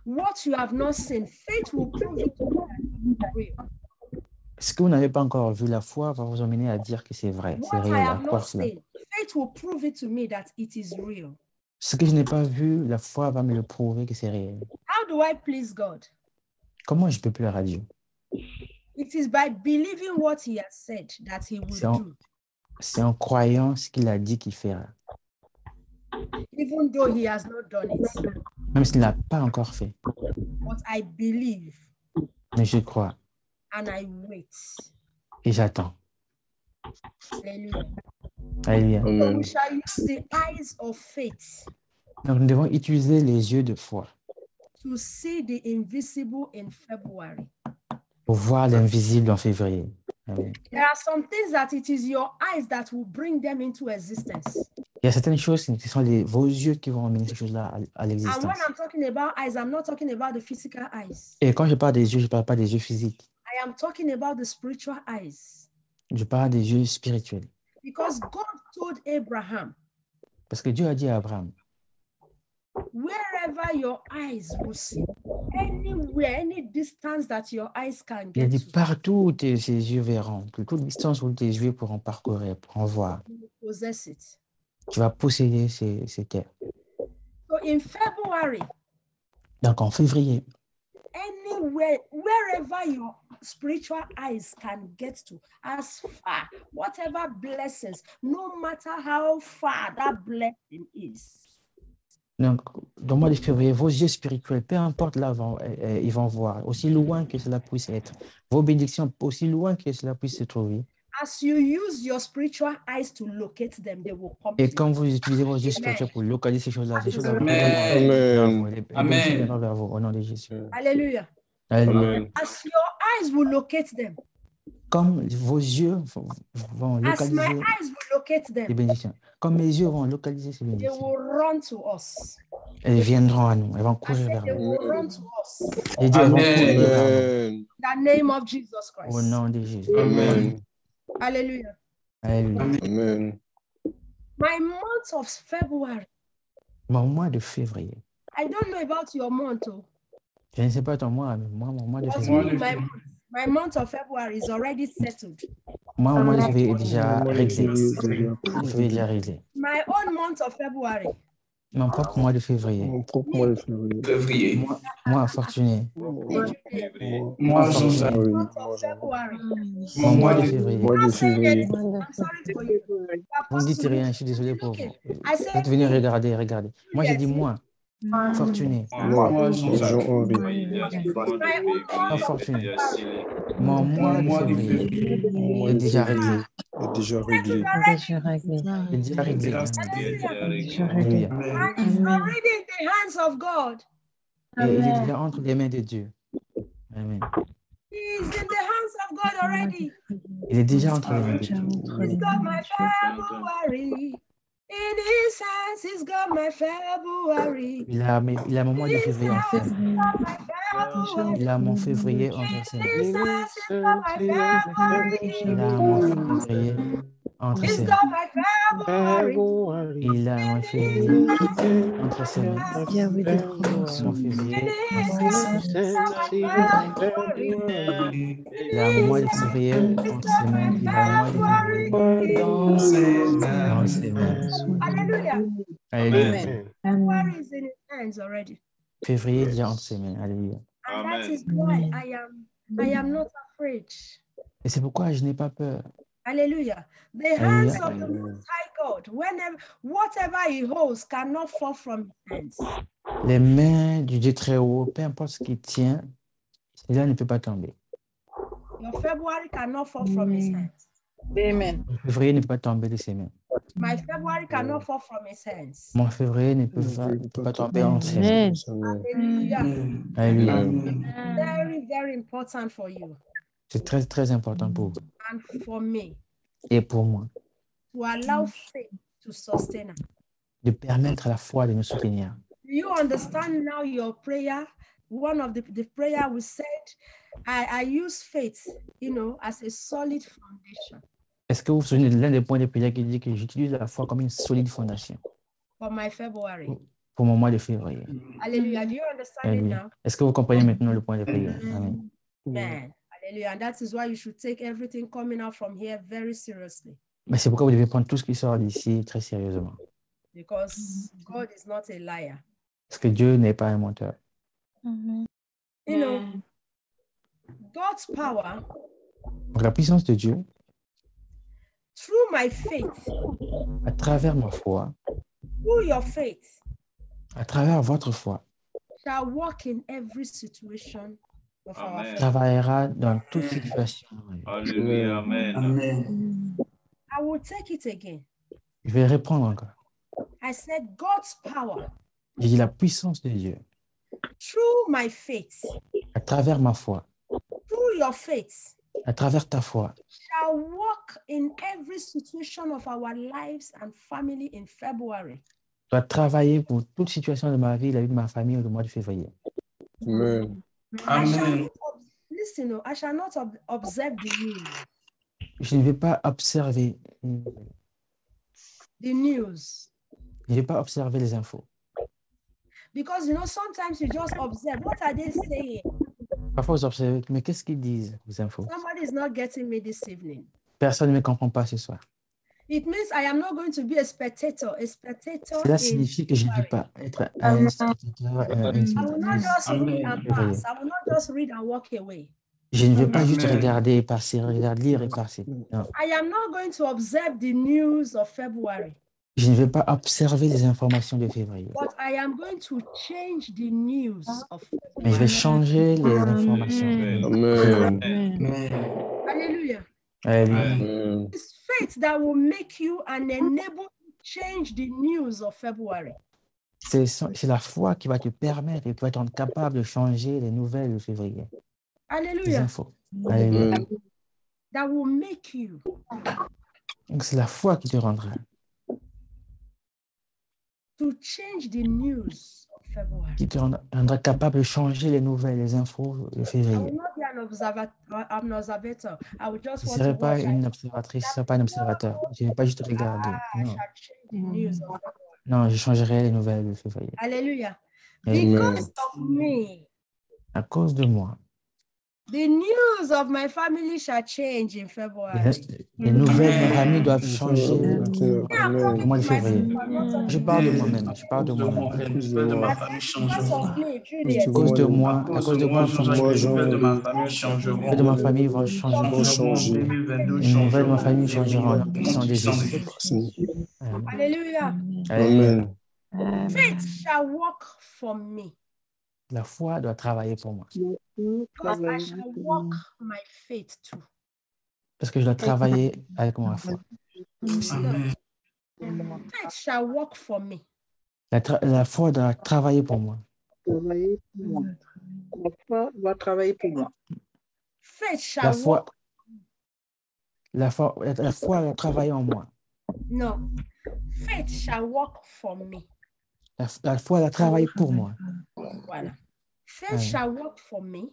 What you have not seen, faith will prove it to you that it is real. Ce que vous n'avez pas encore vu, la foi va vous emmener à dire que c'est vrai, c'est What I réel, à have not croire cela. seen, faith will prove it to me that it is real. Ce que je n'ai pas vu, la foi va me le prouver que c'est réel. How do I please God? Comment je peux plaire à Dieu? It is by believing what he has said that he will do. C'est en croyant ce qu'il a dit qu'il fera. Even though he has not done it. Même s'il ne l'a pas encore fait. But I believe. Mais je crois. And I wait. Et j'attends. Hallelujah. Alléluia. So we shall use the eyes of faith. Donc nous devons utiliser les yeux de foi. To see the invisible in February. Pour voir l'invisible en février. Amen. There are some things that it is your eyes that will bring them into existence. Il y a certaines choses qui sont vos yeux qui vont amener ces choses-là à And l'existence. when I'm talking about eyes, I'm not talking about the physical eyes. Et quand je parle des yeux, je ne parle pas des yeux physiques. I am talking about the spiritual eyes. Je parle des yeux spirituels. Because God told Abraham, parce que Dieu a dit à Abraham, wherever your eyes will see, anywhere, any distance that your eyes can il a get dit to, partout où ses yeux verront, toute distance où tes yeux pourront parcourir, pourront voir, you will possess it. tu vas posséder ces terres. So in February, Donc en février, anywhere, wherever your spiritual eyes can get to, as far, whatever blessings, no matter how far that blessing is. donc, dans le mois de février, vos yeux spirituels, peu importe là, ils vont voir, aussi loin que cela puisse être. Vos bénédictions, aussi loin que cela puisse se trouver. As you use your spiritual eyes to locate them, they will come Et to quand you. vous utilisez vos yeux spirituels pour localiser ces choses-là, ces choses-là vont Amen. les bénédictions viendront vers vous, au nom de Jésus. Hallelujah. Alléluia. Amen. As your eyes will locate them. Comme vos yeux vont As my localiser eyes will locate les them, bénédictions. Comme mes yeux vont localiser ces they bénédictions. will run to us. Elles viendront à nous. Elles vont I courir said vers they nous. will run to us. J'ai dit, elles vont Amen. courir vers nous. Amen. In the name of Jesus Au Christ. nom de Jésus. Amen. Hallelujah. Alléluia. Amen. My month of February, Mon mois de février. I don't know about your month, Je ne sais pas ton mois, mais moi, mon mois de but février. my month of February is already settled. Moi, mon mois de février est déjà Mon mois de réglé. février est déjà Mon février est déjà réglé. My own month of February, Mon propre mois de février. Mon propre mois de février. Février. Moi, fortuné. Moi, Jean-Jacques. Oui, month of February. Mon mois de février. mois de février. I'm sorry for you. Vous ne dites rien, je suis désolé pour vous. I Vous said, venez regarder, regardez. Moi, j'ai dit moi, fortuné. Moi, Jean-Henri. Pas fortuné. Mon mois de février Mon mois est de déjà février réglé. est déjà réglé. Déjà réglé. Est déjà réglé. Déjà réglé. Alléluia. and it's already in the hands of God. Et il est déjà entre les mains de Dieu. Amen. He's in the hands of God already. Il est déjà entre les mains de Déjà Dieu. entre les He's got mains my de February. In his hands, he's got my February. Il a mon mois de février en fait. February. Il a mon février entre ses mains. His hands, he's got my February. Il a mon février entre He's ses mains. got my February. Il a mon février entre ses mains. Yahweh des promotions. Mon février In entre ses mains. his hands, he's got my February. Il a mon mois de février entre ses mains. Il a mon mois de février dans ses mains. Hallelujah. Alléluia. February is in his hands already. Février déjà entre ses mains. Alléluia. And that is why I am not afraid. Et c'est pourquoi je n'ai pas peur. Hallelujah. The hands of the Most High God, whatever he holds cannot fall from his hands. Les mains du Dieu très haut, peu importe ce qu'il tient, cela ne peut pas tomber. Your February cannot fall from his hands. Amen. Mon février ne peut pas tomber de ses mains. My February cannot fall from his hands. Mon février ne peut pas tomber entre ses mains. Hallelujah. Alléluia. Very, very important for you C'est très, très important pour vous and for me et pour moi to allow faith to sustain us. de permettre à la foi de nous soutenir. Do you understand now your prayer? One of the prayer we said, I use faith, as a solid foundation. Est-ce que vous vous souvenez de l'un des points de prière qui dit que j'utilise la foi comme une solide fondation For my February. pour mon mois de février? Hallelujah. Do you understand it Alléluia. now? Est-ce que vous comprenez maintenant le point de prière? Amen. Amen. Hallelujah. And that is why you should take everything coming out from here very seriously. Mais c'est pourquoi vous devez prendre tout ce qui sort d'ici très sérieusement. Because God is not a liar. Parce que Dieu n'est pas un menteur. God's power, Donc la puissance de Dieu, through my faith, à travers ma foi, through your faith, à travers votre foi, shall work in every situation of our faith. travaillera dans toute situation. Alléluia. Amen. Amen. I will take it again. Je vais répondre encore. I said God's power, J'ai dit la puissance de Dieu, through my faith, à travers ma foi, through your faith, à travers ta foi, shall work in every situation of our lives and family in February. doit travailler pour toute situation de ma vie, la vie de ma famille au mois de février. Amen. Amen. Listen, I shall not observe the news. Je ne vais pas observer, The news. je ne vais pas observer les infos. Because, sometimes you just observe. What are they saying? Parfois, vous observez, mais qu'est-ce qu'ils disent, les infos? Somebody is not getting me this evening. Personne ne me comprend pas ce soir. It means I am not going to be a spectator. A spectator Cela in signifie que je ne vais pas être un spectateur, I will not just read and Amen. pass. I will not just read and walk away. Je ne vais pas juste Amen. regarder et passer, lire et passer. Non. I am not going to observe the news of February, Je ne vais pas observer les informations de février, but I am going to change the news of mais je vais February. changer les informations. Amen. Amen. Hallelujah. Alléluia. Amen. It's faith that will make you and enable you to change the news of February. C'est la foi qui va te permettre et qui va te rendre capable de changer les nouvelles de février, les Hallelujah. infos. Alléluia. that will make you Donc, c'est la foi qui te rendra. to change the news of February. Qui te rendra capable de changer les nouvelles, les infos de I février. will not be an observator. I will just Je ne want to serai pas watch. une observatrice, je ne serai pas un observateur. Je ne vais pas juste regarder. I Non, shall change the news of February. non, je changerai les nouvelles de février. Hallelujah. Alléluia. Because of me, À cause de moi, the news of my family shall change in February. les nouvelles de ma famille doivent changer Amen. au mois de février. Not Je parle de moi-même, je parle de moi-même. Les nouvelles de ma famille because changeront. of me, Juliet. À cause de moi, À à cause cause de de moi, moi, Jean-Jacques, les nouvelles de ma famille les changeront. nouvelles de ma famille vont Vont changer. changer. 2022 Les nouvelles de ma changeront. famille Et changeront en puissant des puissant Jésus. Jésus. Amen. Hallelujah. Alléluia. Amen. Faith shall work for me. La foi doit travailler pour moi. Because I shall walk my faith too. Parce que je dois travailler avec ma foi. Amen. Faith shall work for me. La foi doit travailler pour moi. Travailler pour moi. La foi doit travailler pour moi. Faith La shall foi, work. la foi doit travailler en moi. No. Faith shall work for me. La foi doit travailler pour moi. Voilà. Faith Ouais. shall work for me,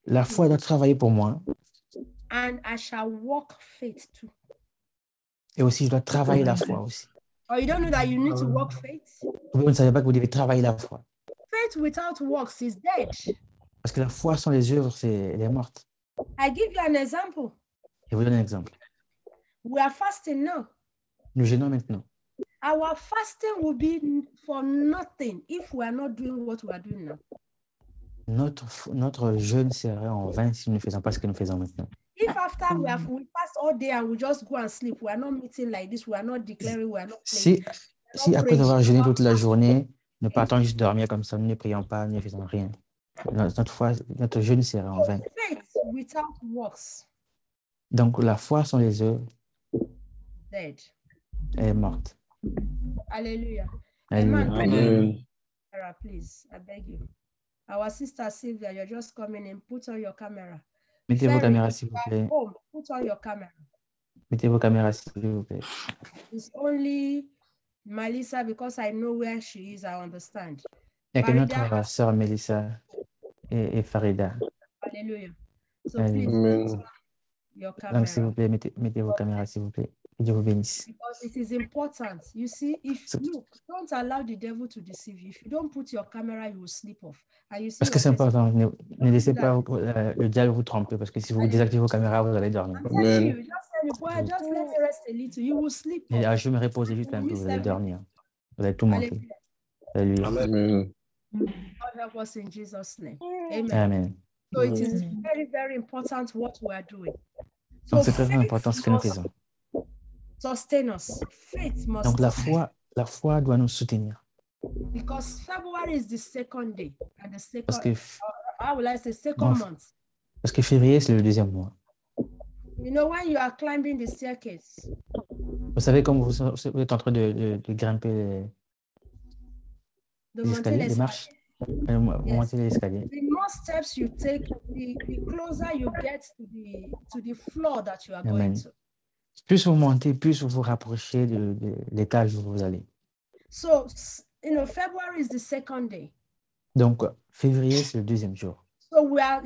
La foi doit travailler pour moi. and I shall walk faith too. Et aussi, je dois travailler la foi aussi. Or you don't know that you need to walk faith? Vous ne savez pas que vous devez travailler la foi. Faith without works is dead. Parce que la foi sans les œuvres, elle est morte. I give you an example. Je vous donne un exemple. We are fasting now. Nous jeûnons maintenant. Our fasting will be for nothing if we are not doing what we are doing now. Notre jeûne serait en vain si nous ne faisons pas ce que nous faisons maintenant. If after we fast all day and we just go and sleep, we are not meeting like this, we are not declaring, we are not praying. Si après avoir jeûné toute la journée, nous partons juste dormir comme ça, nous ne prions pas, nous ne faisons rien. Notre jeûne serait en vain. Faith without works, Donc la foi sans les œuvres dead. est morte. Hallelujah. Alléluia. Amen. Sarah, please, I beg you. Our sister Sylvia, you're just coming in. Put on your camera. Mettez vos Ferry, caméras s'il vous plaît. home, put on your camera. Mettez vos caméras s'il vous plaît. It's only Melissa because I know where she is. I understand. Il n'y a que Farida. notre sœur Mélissa et Farida. Hallelujah. So Amen. please Amen. put on your Donc s'il camera vous plaît, mettez vos caméras s'il vous plaît. Que Dieu vous bénisse. because it is important. You see, if look, don't allow the devil to deceive you. If you don't put your camera, you will slip off. And you see Parce que your c'est face- important. Ne laissez pas le diable vous tromper parce que si vous désactivez vos caméras, vous allez dormir. I'm telling Amen. you, just tell the boy, just let me rest a little. You will sleep Et off. je vais me reposer juste un peu, vous allez dormir. Vous allez tout manquer. Hallelujah. Alléluia. Amen. God help us in Jesus' name. Amen. Amen. So it is very, very important what we are doing. So Donc c'est très faith important ce que nous must faisons. sustain us. Faith must Donc la foi doit nous soutenir. because February is the second day and the Parce second, que, how will I say, second Bon. month. parce que février, c'est le deuxième mois. You know, when you are climbing the staircase, Vous savez, comme vous êtes en train de grimper the les escaliers, les mountain marches, vous montez les escaliers. the more steps you take, the closer you get to the floor that you are going Amen. to. Plus vous montez, plus vous vous rapprochez de l'étage où vous allez. So, you know, February is the second day. Donc, février, c'est le deuxième jour. So we are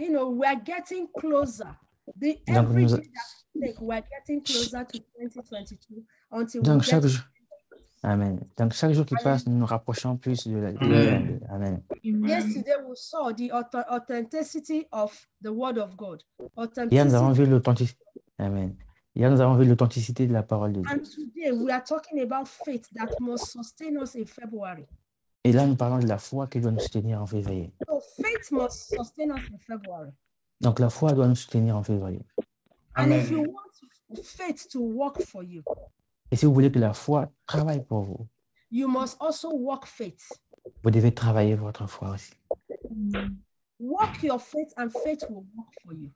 getting closer. Donc, Every nous, day that we take, we are getting closer to 2022 until donc we chaque get. jour, Amen. Donc, chaque jour qui passe, nous nous rapprochons plus de la 2022. Amen. Yesterday we saw the authenticity of the word of God. Hier, nous avons Authenticity. vu l'authenticité. Amen. Hier, nous avons vu l'authenticité de la parole de Dieu. And today we are talking about faith that must sustain us in February. Et là, nous parlons de la foi qui doit nous soutenir en février. So faith must sustain us in February. Donc, la foi doit nous soutenir en février. And if Amen. you want faith to work for you, Et si vous voulez que la foi travaille pour vous, you must also work faith. vous devez travailler votre foi aussi. Work your faith and faith will work for you.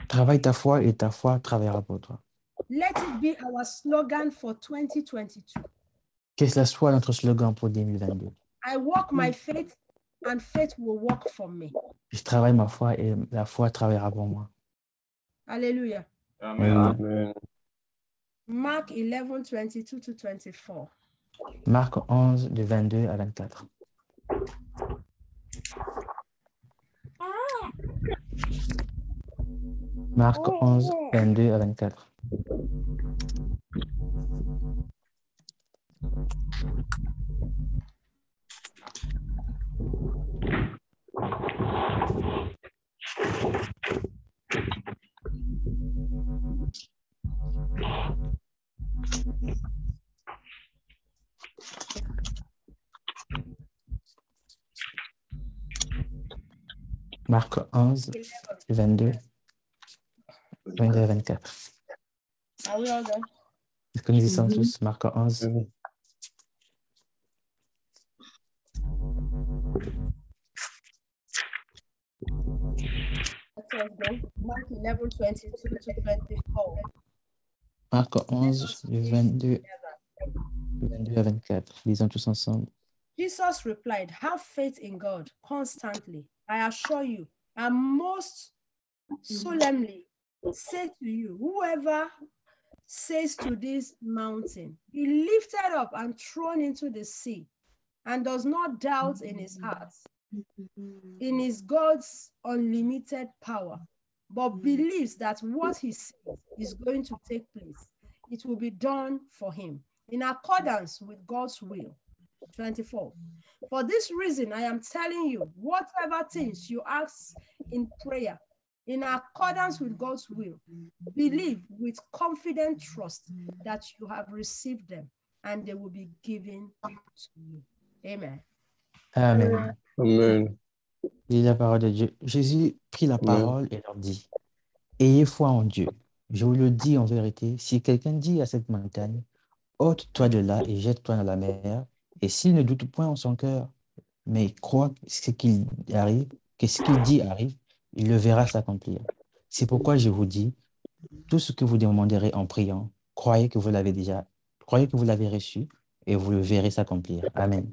Travaille ta foi et ta foi travaillera pour toi. Let it be our slogan for 2022. Que cela soit notre slogan pour 2022. I work my faith and faith will work for me. Je travaille ma foi et la foi travaillera pour moi. Alléluia. Amen. Amen. Mark 11, 22 to 24. Marc 11, du 22 à 24. Marc 11, 22 à 24. Marc 11, 22 à 24. Are we all done? Est-ce que nous y sommes tous? Marc 11. Mark 11, 22 to 24. Marc 11, du 22 à 24. Lisons tous ensemble. Jesus replied, have faith in God constantly. I assure you, and most solemnly say to you, whoever says to this mountain, be lifted up and thrown into the sea, and does not doubt in his heart, in his God's unlimited power, but believes that what he says is going to take place, it will be done for him in accordance with God's will. 24. For this reason, I am telling you, whatever things you ask in prayer, in accordance with God's will, believe with confident trust that you have received them and they will be given to you. Amen. Amen. Amen. Lis la parole de Dieu. Jésus prit la parole et leur dit, ayez foi en Dieu. Je vous le dis en vérité, si quelqu'un dit à cette montagne, ôte-toi de là et jette-toi dans la mer, et s'il ne doute point en son cœur, mais croit que ce qu'il dit arrive, il le verra s'accomplir. C'est pourquoi je vous dis, tout ce que vous demanderez en priant, croyez que vous l'avez reçu, et vous le verrez s'accomplir. Amen.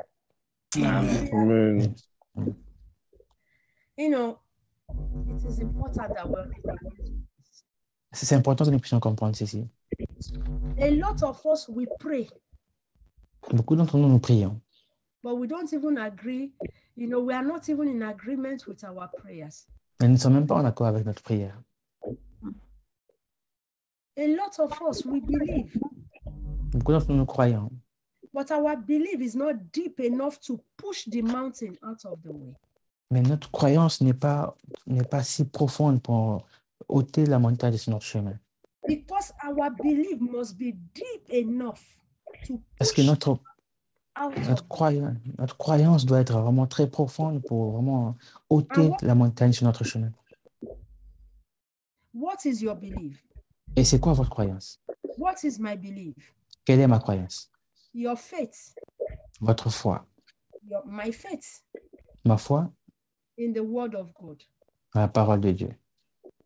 Amen. Amen. You know, it is important that we're c'est important que nous puissions comprendre ceci. A lot of us, we pray. Beaucoup d'entre nous, nous prions. But we don't even agree. You know, we are not even in agreement with our prayers. Mais nous ne sommes même pas en accord avec notre prière. A lot of us, we believe. Beaucoup d'entre nous, nous croyons. But our belief is not deep enough to push the mountain out of the way. Mais notre croyance n'est pas si profonde pour ôter la montagne de notre chemin. Because our belief must be deep enough to Parce que notre croyance doit être vraiment très profonde pour vraiment ôter la montagne sur notre chemin. What is your belief? Et c'est quoi votre croyance? What is my belief? Quelle est ma croyance? Your faith. Votre foi. My faith. Ma foi? In the word of God. La parole de Dieu.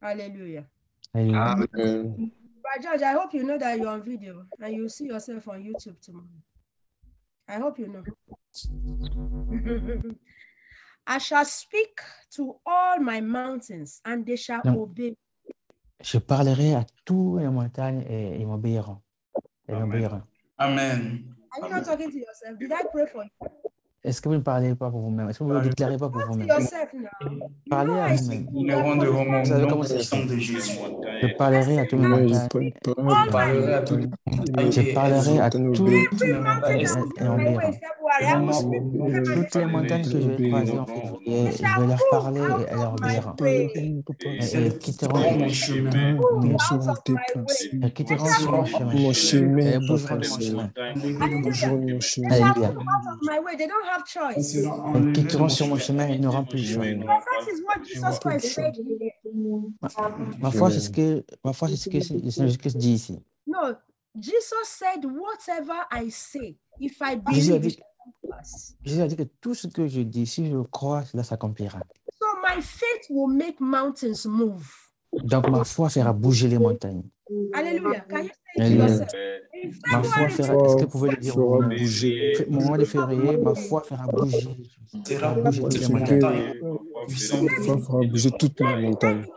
Hallelujah. Hallelujah. Amen. But George, I hope you know that you're on video and you'll see yourself on YouTube tomorrow. I hope you know. I shall speak to all my mountains and they shall obey. Je parlerai à tous les montagnes et ils m'obéiront. Amen. Are you not talking to yourself? Did I pray for you? Est-ce que vous ne parlez pas pour vous-même? Est-ce que vous ne le déclarez pas pour vous-même? Parlez à vous-même. Vous savez comment c'est ça? Je parlerai à tous les montagnes. Je parlerai à tous les toutes les montagnes que je vais croiser en février. Je vais leur parler et elles leur obéiront. Elles quitteront mon chemin. Elles quitteront sur mon chemin. Elles bougeront de mon chemin. Alléluia. Elles quitteront sur mon chemin et n'auront plus le choix. Ma foi, c'est ce que le Seigneur Jésus-Christ dit ici. No, Jesus said, whatever I say, if I believe, Jésus a dit que tout ce que je dis, si je crois, cela s'accomplira. So my faith will make mountains move. Donc ma foi fera bouger les montagnes. Alléluia. Can you say it yourself? Ma foi fera, est-ce que vous pouvez le dire bouger? Au mois de février, ma foi fera bouger toutes les montagnes. Ma foi fera bouger toutes les montagnes.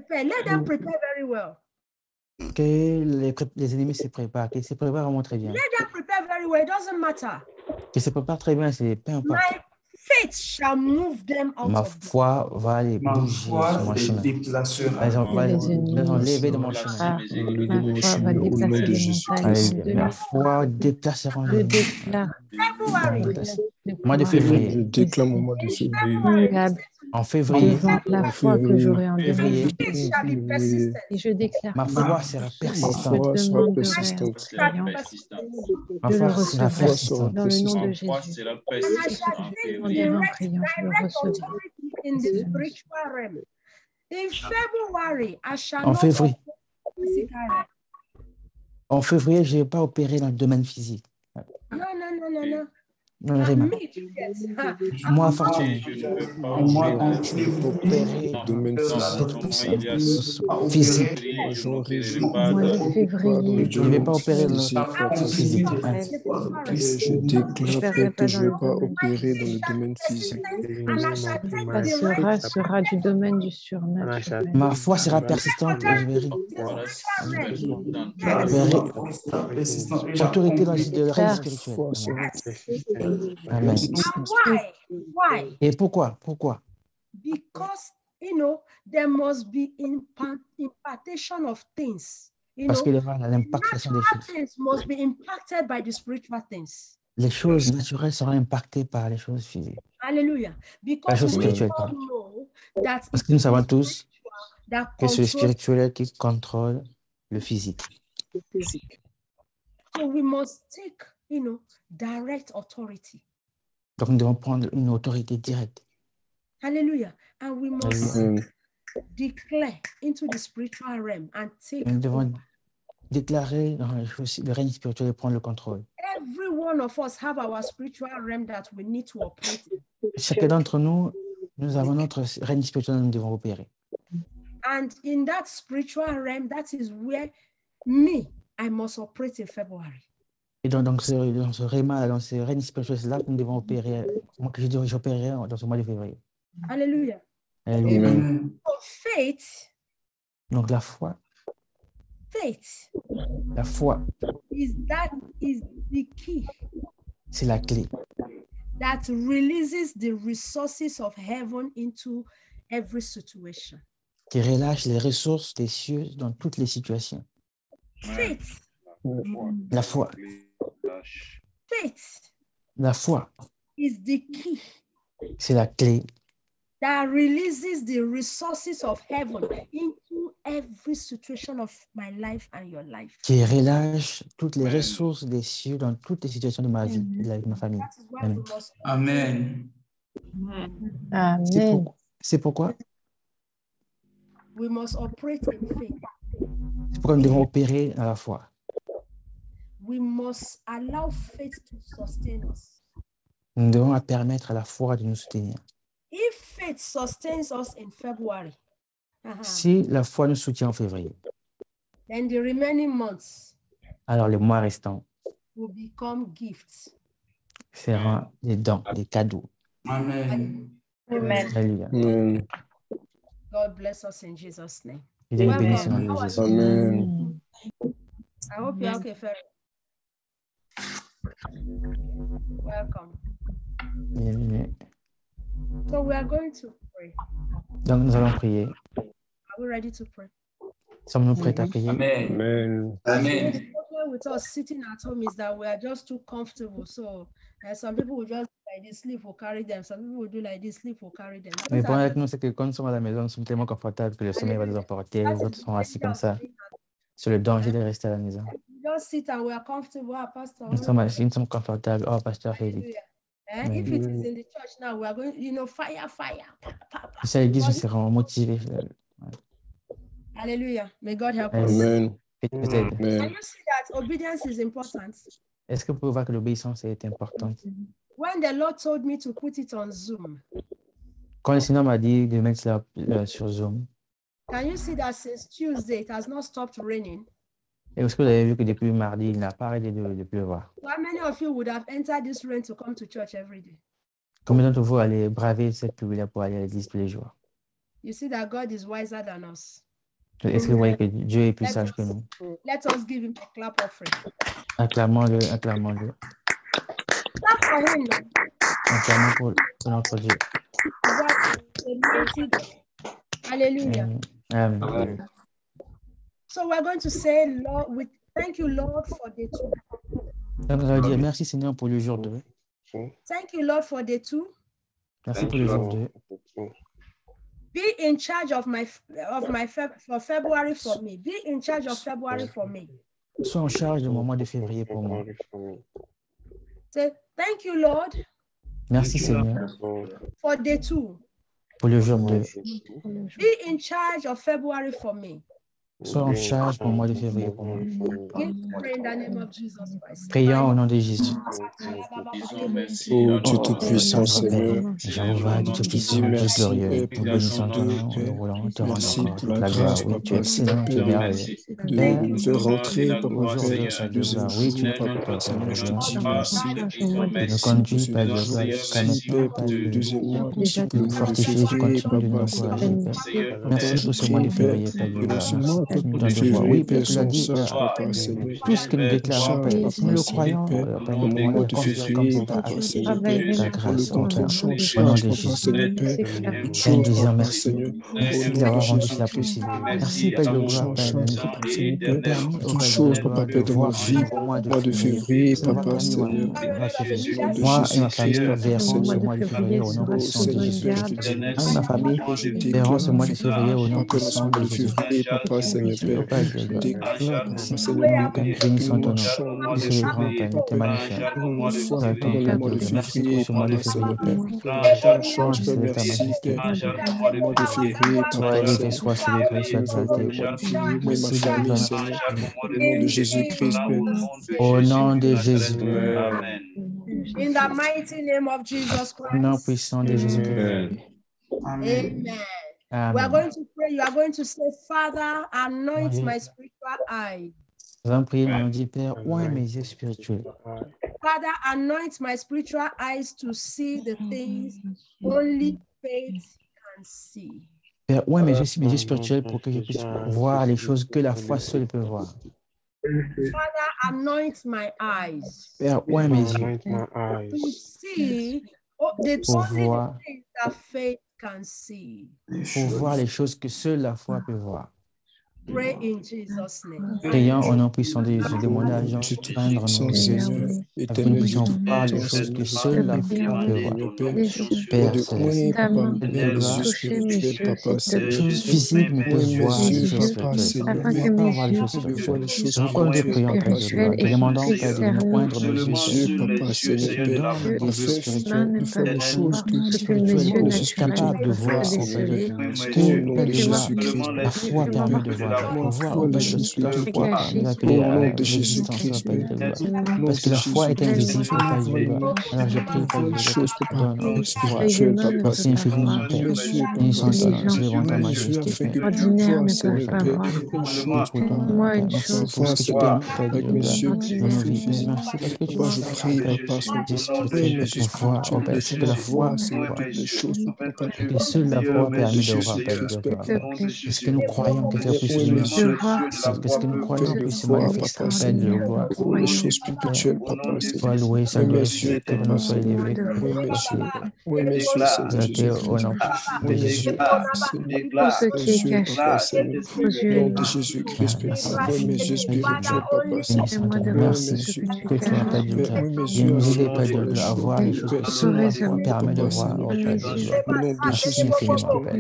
prepare. Let them prepare very well. Que les ennemis se préparent, qu'ils se préparent vraiment très bien. Let them prepare very well. It doesn't matter. Qu'ils se préparent très bien, c'est peu importe. My faith shall move them out Ma of them. foi va les bouger sur mon chemin. Elles ont levé de mon chemin. Ma foi va déplacer les montagnes. Ma foi déplacera Je déclare mois de février. Je déclare mon mois de février. En février, devant la foi que j'aurai en février, et je déclare ma foi sera persistante. Ma foi sera demande de persistante. Ma je le foi sera recevrai persistante. dans le nom de Ma foi Jésus. sera And I persistante. shall take Demandez en direct, priant, je le direct recevrai. authority in the spiritual realm. In February, I shall En not février, operate in the physical realm. en février, je ne vais pas opérer dans le domaine physique. No. Dans le Réma. Moi, Fortuné, Je ne peux pas Moi, opérer. opérer Domaine physique. Je n'opérerai Au pas mois de dans février, Je ne vais pas opérer dans physique. le physique. Je déclare que je ne vais pas opérer dans le domaine physique. ça sera du domaine du surnaturel. Ma foi sera persistante et je verrai autorité dans le règne spirituel. Amen. Why? Et pourquoi? Because, there must be impartation of things. Parce qu'il y aura l'impactation des Natural choses. things must be impacted by the spiritual things. Les choses naturelles seront impactées par les choses physiques. Hallelujah. La Because chose we spirituelle, all pardon. know that Parce que nous savons tous that que c'est le controls. spirituel qui contrôle le physique. So we must take, direct authority. Donc nous devons prendre une autorité directe. Hallelujah. And we must Amen. declare into the spiritual realm and take Nous devons over. déclarer dans le règne spirituel et prendre le contrôle. Every one of us have our spiritual realm that we need to operate in. Chacun d'entre nous, nous avons notre règne spirituel dont nous devons opérer. And in that spiritual realm, that is where I must operate in February. Et dans ce réma, dans ce règne spirituel, c'est là que nous devons opérer. Moi, que j'opérerai dans ce mois de février. Hallelujah. Alléluia. Amen. So faith Donc la foi is the key c'est la clé that releases the resources of heaven into every situation. qui relâche les ressources des cieux dans toutes les situations. Faith La foi is the key c'est la clé that releases the resources of heaven into every situation of my life and your life. qui relâche toutes les ressources des cieux dans toutes les situations de ma vie et de ma famille. That is why Amen. we must Amen. Amen. C'est pourquoi operate in faith. C'est pourquoi nous devons opérer à la foi. We must allow faith to sustain us. Nous devons permettre à la foi de nous soutenir. If faith sustains us in February, Si la foi nous soutient en février, then the remaining months alors les mois restants will become gifts. seront des dons, des cadeaux. Amen. Alléluia. Amen. God bless us in Jesus' name. Et Dieu nous Welcome. bénisse au nom de Jésus. Amen. I hope you're okay, Ferry. Welcome. Amen. So we are going to pray. Donc nous allons prier. Are we ready to pray? Sommes-nous prêts à prier? Amen. Amen. Amen. The problem with us sitting at home is that we are just too comfortable. So some people will just do like this, sleep will carry them. Some people will do like this, sleep will carry them. Mais le problème avec nous, c'est que quand nous sommes à la maison, nous sommes tellement confortables que le sommeil va nous emporter. Les autres sont assis comme ça, sur le danger de rester à la maison. We just sit and we are comfortable. Our pastor. Nous sommes assis, nous sommes confortables. Oh, pasteur, fais vite. If it is in the church now, we are going, fire. Si à l'église, nous serons motivés. Hallelujah. May God help us. Amen. Peut-être. Can Amen. you see that obedience is important? Est-ce que vous pouvez voir que l'obéissance est importante? When the Lord told me to put it on Zoom, Quand le Seigneur m'a dit de mettre cela sur Zoom, can you see that since Tuesday, it has not stopped raining? et est-ce que vous avez vu que depuis mardi, il n'a pas arrêté de pleuvoir? How many of you would have entered this rain to come to church every day? Combien d'entre vous allez braver cette pluie-là pour aller à l'église tous les jours? You see that God is wiser than us. Est-ce que vous voyez que Dieu est plus sage que nous? Let us give him a clap offering. Acclamons-le, acclamons-le. Clap for him. Acclamons pour notre Dieu. Hallelujah. Amen. So we're going to say, Lord, we thank you, Lord, for the two. Donc, on va dire merci Seigneur pour le jour 2. Thank you, Lord, for the two. Merci pour le jour 2. Be in charge of for February for me. Be in charge of February for me. Sois en charge du mois de février pour moi. Say, thank you, Lord. Merci Seigneur. For the two. Pour le jour 2. Be in charge of February for me. Sois en charge pour le mois de février pour moi. Pray in the name of Jesus Christ. Prions au nom de Jésus. Oh Dieu Tout-Puissant, Seigneur, Jéhovah, Dieu Tout-Puissant, Dieu glorieux, nous bénissons ton nom, nous voulons te rendre encore toute la gloire. Oui, tu es excellent, tu es merveilleux. Père, de faire rentrer, Papa, aujourd'hui, oui, tu es Papa, Seigneur, je te remercie. Tu nous conduis, Père Dieu, jusqu'à maintenant, Père Dieu. Tu nous fortifies, tu continues de nous encourager, Père. Merci pour ce mois de février, Père Dieu. Oui, Père, tu l'as dit, tout ce que nous déclarons, Père, nous le croyons, Père, nous pouvons le considérer comme c'est ta grâce, au nom de Jésus. Père, disons merci. Merci d'avoir rendu cela possible. Merci, Père de gloire, Père, de nous permis, au Père de gloire, de voir au mois de février, Papa, Seigneur. Moi et ma famille verrons ce mois de février au nom puissant de Jésus. Moi et ma famille verrons ce mois de février au nom puissant de Jésus. Papa, Seigneur, Père, je déclare, Seigneur, que nous bénissons ton nom. Nous célébrons, Père, nous te magnifions. Merci pour ce mois de février, Père. Change, Père, ta majesté. mois de février, Sois élevé, sois célébré, sois exalté. Merci, Seigneur, au nom de Jésus-Christ, au nom de Jésus. In the mighty name of Jesus Christ. Au nom puissant de Jésus-Christ. Amen. Amen. We are going to pray. You are going to say, Father, anoint my spiritual eye. Nous allons prier, nous dit, Père, oint mes yeux spirituels. Father, anoint my spiritual eyes to see the things only faith can see. Père, oint mes yeux spirituels pour que je puisse voir les choses que la foi seule peut voir. Father, anoint my eyes. Père, oint mes yeux to see the only things that faith can see. Pour voir les choses que seule la foi peut voir. Pray in Jesus' name. Prions au nom puissant de Jésus, demandons à Jean de prendre nos yeux, afin que nous puissions voir les choses que seule la foi peut voir. Père, les choses physiques ne peuvent voir les choses spirituelles. Nous ne pouvons pas voir les choses spirituelles. C'est pourquoi nous te prions, Père Dieu, nous te demandons, Père, de nous poindre nos yeux, Papa, Seigneur, des yeux spirituels, de faire des choses spirituelles, nous sommes capables de voir, ce que, Père Dieu, la foi permet de voir. Pour voir au Père de la foi, nous appelons à l'existence, Père de gloire. Parce que la foi est invisible, Père de gloire. Alors je prie, Père de choses que donne spirituel, Papa, c'est infiniment, Père. Nous sommes célébrant ta majesté, Père. Ordinaire ne peuvent pas voir. Moi, une chose, pour ce que tu permets, Père de gloire, dans nos vies, Père. Merci parce que tu nous permets, Père, par son spirituel, pour voir, oh Père, ce que la foi peut voir. Que seule la foi permet de voir, Père de gloire. Parce que nous croyons que tu as plus de parce que nous croyons que c'est manifesté, Père de gloire. Les choses spirituelles, Papa, sois loué, sois glorifié, que nous soyons élevés. Oui, messieurs, c'est au nom de Jésus. Tout ce qui est caché aux yeux de Jésus-Christ, oui, mes yeux spirituels, Papa, merci que tu as pas de gloire. Viens nous aider, Père de gloire, à voir les choses que seule la foi permet de voir, oh Père de gloire. Au nom de Merci infiniment, Père.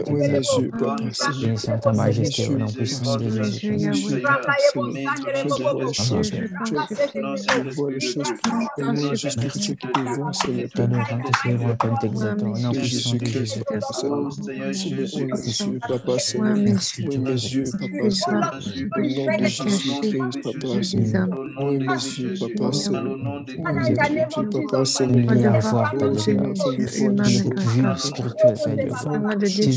Oui, mes yeux, Papa, bénissons ta majesté au nom puissant de Jésus.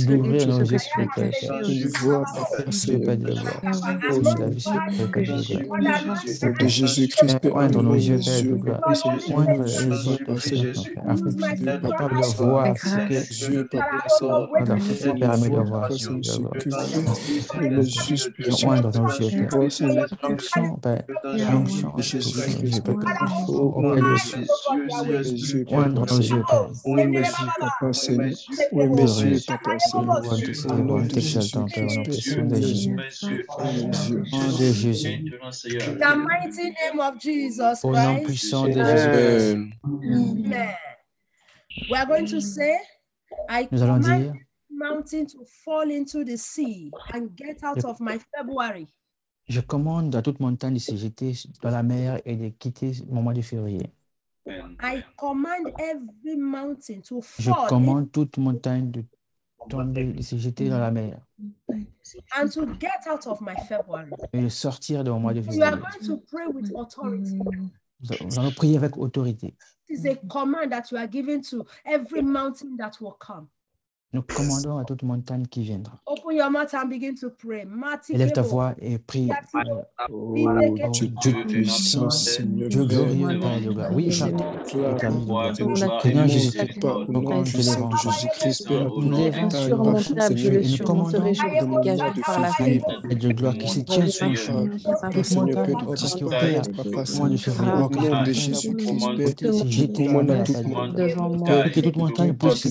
d'ouvrir nos que yeux tu as spirituels, caché Père. aux de yeux voir, spirituels. Papa Dieu, Seigneur. Père de la gloire. Oh De la Seigneur, vie spirituelle, Père de la gloire. au nom de Jésus-Christ, Père, Oindre nos allume yeux, mes Père de yeux, gloire. Papa Seigneur, Oindre mes les yeux, yeux de Papa tes Seigneur, enfants, Père, afin qu'ils mes yeux, soient capables de Papa Seigneur, voir Fais ce que grâce. mes yeux, Papa Seigneur, la foi fais les permet de voir, voir, Papa Père Seigneur, de la ce gloire. que fait mes yeux Seigneur, spirituels. oindre nos yeux, Père. Oh Seigneur, L'onction, Père. L'onction, de Jésus, Père. Jésus-Christ, oh, ouvre mes yeux, Oindre Papa nos Seigneur. yeux, Père. Ouvre mes yeux, Papa Seigneur. Ouvre mes yeux, Papa Seigneur. Au nom Nous de t'exaltons, Père, au Jésus-Christ, nom Père, puissant ouvre de mes Jésus. yeux. Ouvre mes yeux. Au nom de Jésus. In the mighty name of Jesus Au nom Christ. puissant de Jésus-Christ. Amen. We are going to say, I Nous allons command dire, mountain to fall into the sea and get out of my February. je commande à toute montagne de se jeter dans la mer et de quitter le mois de février. I command every mountain to Je fall commande toute montagne de tomber, de se jeter dans la mer and to get out of my February. et de sortir de mon mois de You are février. going to pray with authority. Nous allons prier avec autorité. It is a command that you are giving to every mountain that will come. Nous commandons à toute montagne qui viendra. Open your mouth and begin to pray. Élève ta voix et prie. Oh, Dieu puissant, Seigneur, Dieu Père. glorieux, Père de gloire. Oui, chante. Seigneur Jésus, pas au nom puissant de Jésus-Christ, Père, Insurmontable, je le surmonterai, je le dégagerai par la foi. Et de gloire qui se tient sur le chemin. Seigneur, Père, de disparaître, Papa, Seigneur, au nom de Jésus-Christ, Père, je commande à tout le monde, devant moi. que toute montagne puisse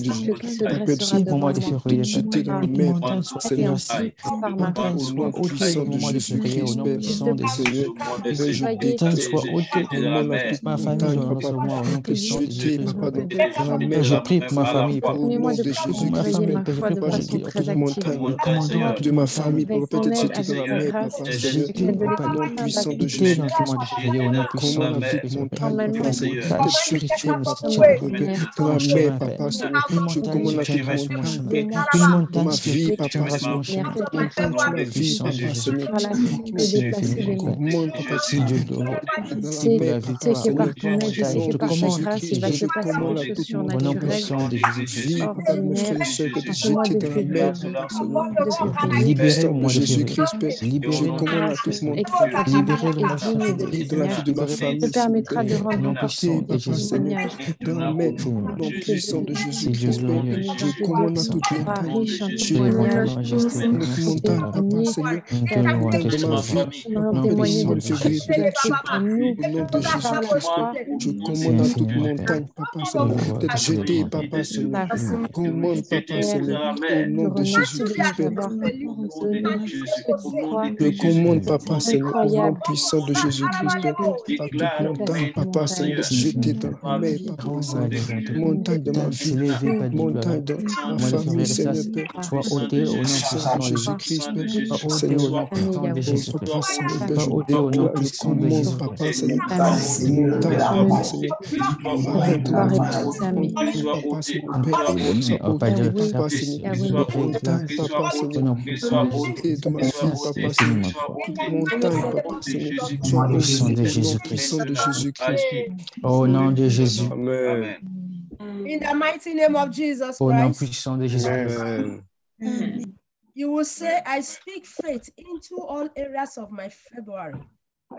dressera au mois de février. jeter dans la Toute mer, montagne soit et élancée. ainsi par Toute ma montagne main. au soit nom ôtée puissant au de mois de février. Au Jésus-Christ, nom Père, puissant de Seigneur, Père, je Montagne déclare, soit ôtée je commande à toute ma famille montagne, dans ce Papa, mois. Au nom puissant de jeter, Jésus-Christ. Papa, dans la mer, Je prie pour ma famille. au nom Permets-moi de de Pour ma Jésus-Christ, prier famille, ma Père, foi je de prie pour façon toute très active. montagne, nous commandons à toute de ma montagne. famille, Papa, peut-être Avec ton jeter aide, dans la avec ta mer, grâce, Papa, avec Seigneur, l'aide de au nom l'Esprit Saint, puissant de Quitter dans ce Jésus-Christ, mois de février. Au nom puissant commande de à toute Jésus-Christ. montagne, Emmène-moi Papa, Seigneur, Montagne peut-être spirituelle ne se jeter, tient Papa, pas dans la sur mon chemin, mer, Père. Papa, Seigneur, Une je montagne commande à se toute tiendra sur mon montagne, chemin. Père, Une dans montagne ma vie, spirituelle Papa, tiendra sur mon Seigneur, chemin. toute montagne sur ma vie, Puissant de Papa, Seigneur, par la toute qualité Jésus. déplacée des mers. commande, Papa, Si Dieu glorieux. dans la C'est mer, la Papa, que victoire. par ton aide, je Montagne, sais je que te par ta commande, grâce, il va je se passer commande à des choses toute au nom surnaturelles, puissant de Jésus-Christ. vie, Papa, de mes frères et sœurs, que de ce mois jeter de dans la mer, février. Papa, Seigneur, De février, Libéré au de mois de février. Jésus-Christ, Père, je Libéré commande à toute montagne, Libéré le et mois de digne février. de de la vie de ma famille, te permettra de rendre Au nom encore puissant plus de de Jésus. témoignages. dans la mer, Seigneur. au nom puissant de Si Dieu Jésus-Christ, Père, glorieux. je commande à toute Sera montagne, riche en Élève ta témoignages. majesté. toute Merci, montagne, Père. Papa, Seigneur, Nous te toute louons, montagne te de ma célébrons. vie, Nous allons Au nom témoigner puissant de de tout ce février, que tu as fait pour nous au nom de par la Jésus-Christ, foi. je C'est commande à toute infiniment, Père. montagne, Papa, Nous Seigneur, louons, d'être te jeté, célébrons. Papa, Seigneur, Par son commande, Papa, Père, Seigneur, au je nom de remercie de Jésus-Christ, nous Père, avoir ordonné petite croix je commande, Papa, Seigneur, au nom incroyable. puissant de Jésus-Christ, Père, à toute montagne, Papa, Seigneur, d'être jeté dans la mer, Papa, Seigneur, toute montagne de ma vie, S'élever, Père de gloire. montagne de ma Au mois de famille, février, que ça Seigneur, Père, soit ôté au nom puissant puissant de de Jésus-Christ, Père, Soit ôté Seigneur, au nom puissant de oh, Jésus-Christ. Papa, Seigneur, Père, Soit je ôté au nom déclare, je puissant de commande, Jésus-Christ. Papa, Seigneur, Amen. les montagnes, Papa, Seigneur, arrête la Gloire et vie, puissance à mes Papa, Seigneur, Père, soit Oh, Père ôté, Dieu, Papa, Père Seigneur, puissant, toute montagne, Papa, au Seigneur, nom puissant de ôté Jésus-Christ. de ma vie, Merci Papa, Seigneur, infiniment, Père. toute montagne, Papa, Seigneur, Au soit nom puissant ôté de au nom Jésus-Christ. puissant de Jésus-Christ. Au nom de Jésus. Amen. In the mighty name of Jesus Au nom Christ, puissant de Jésus-Christ. Amen. you will say, I speak faith into all areas of my February.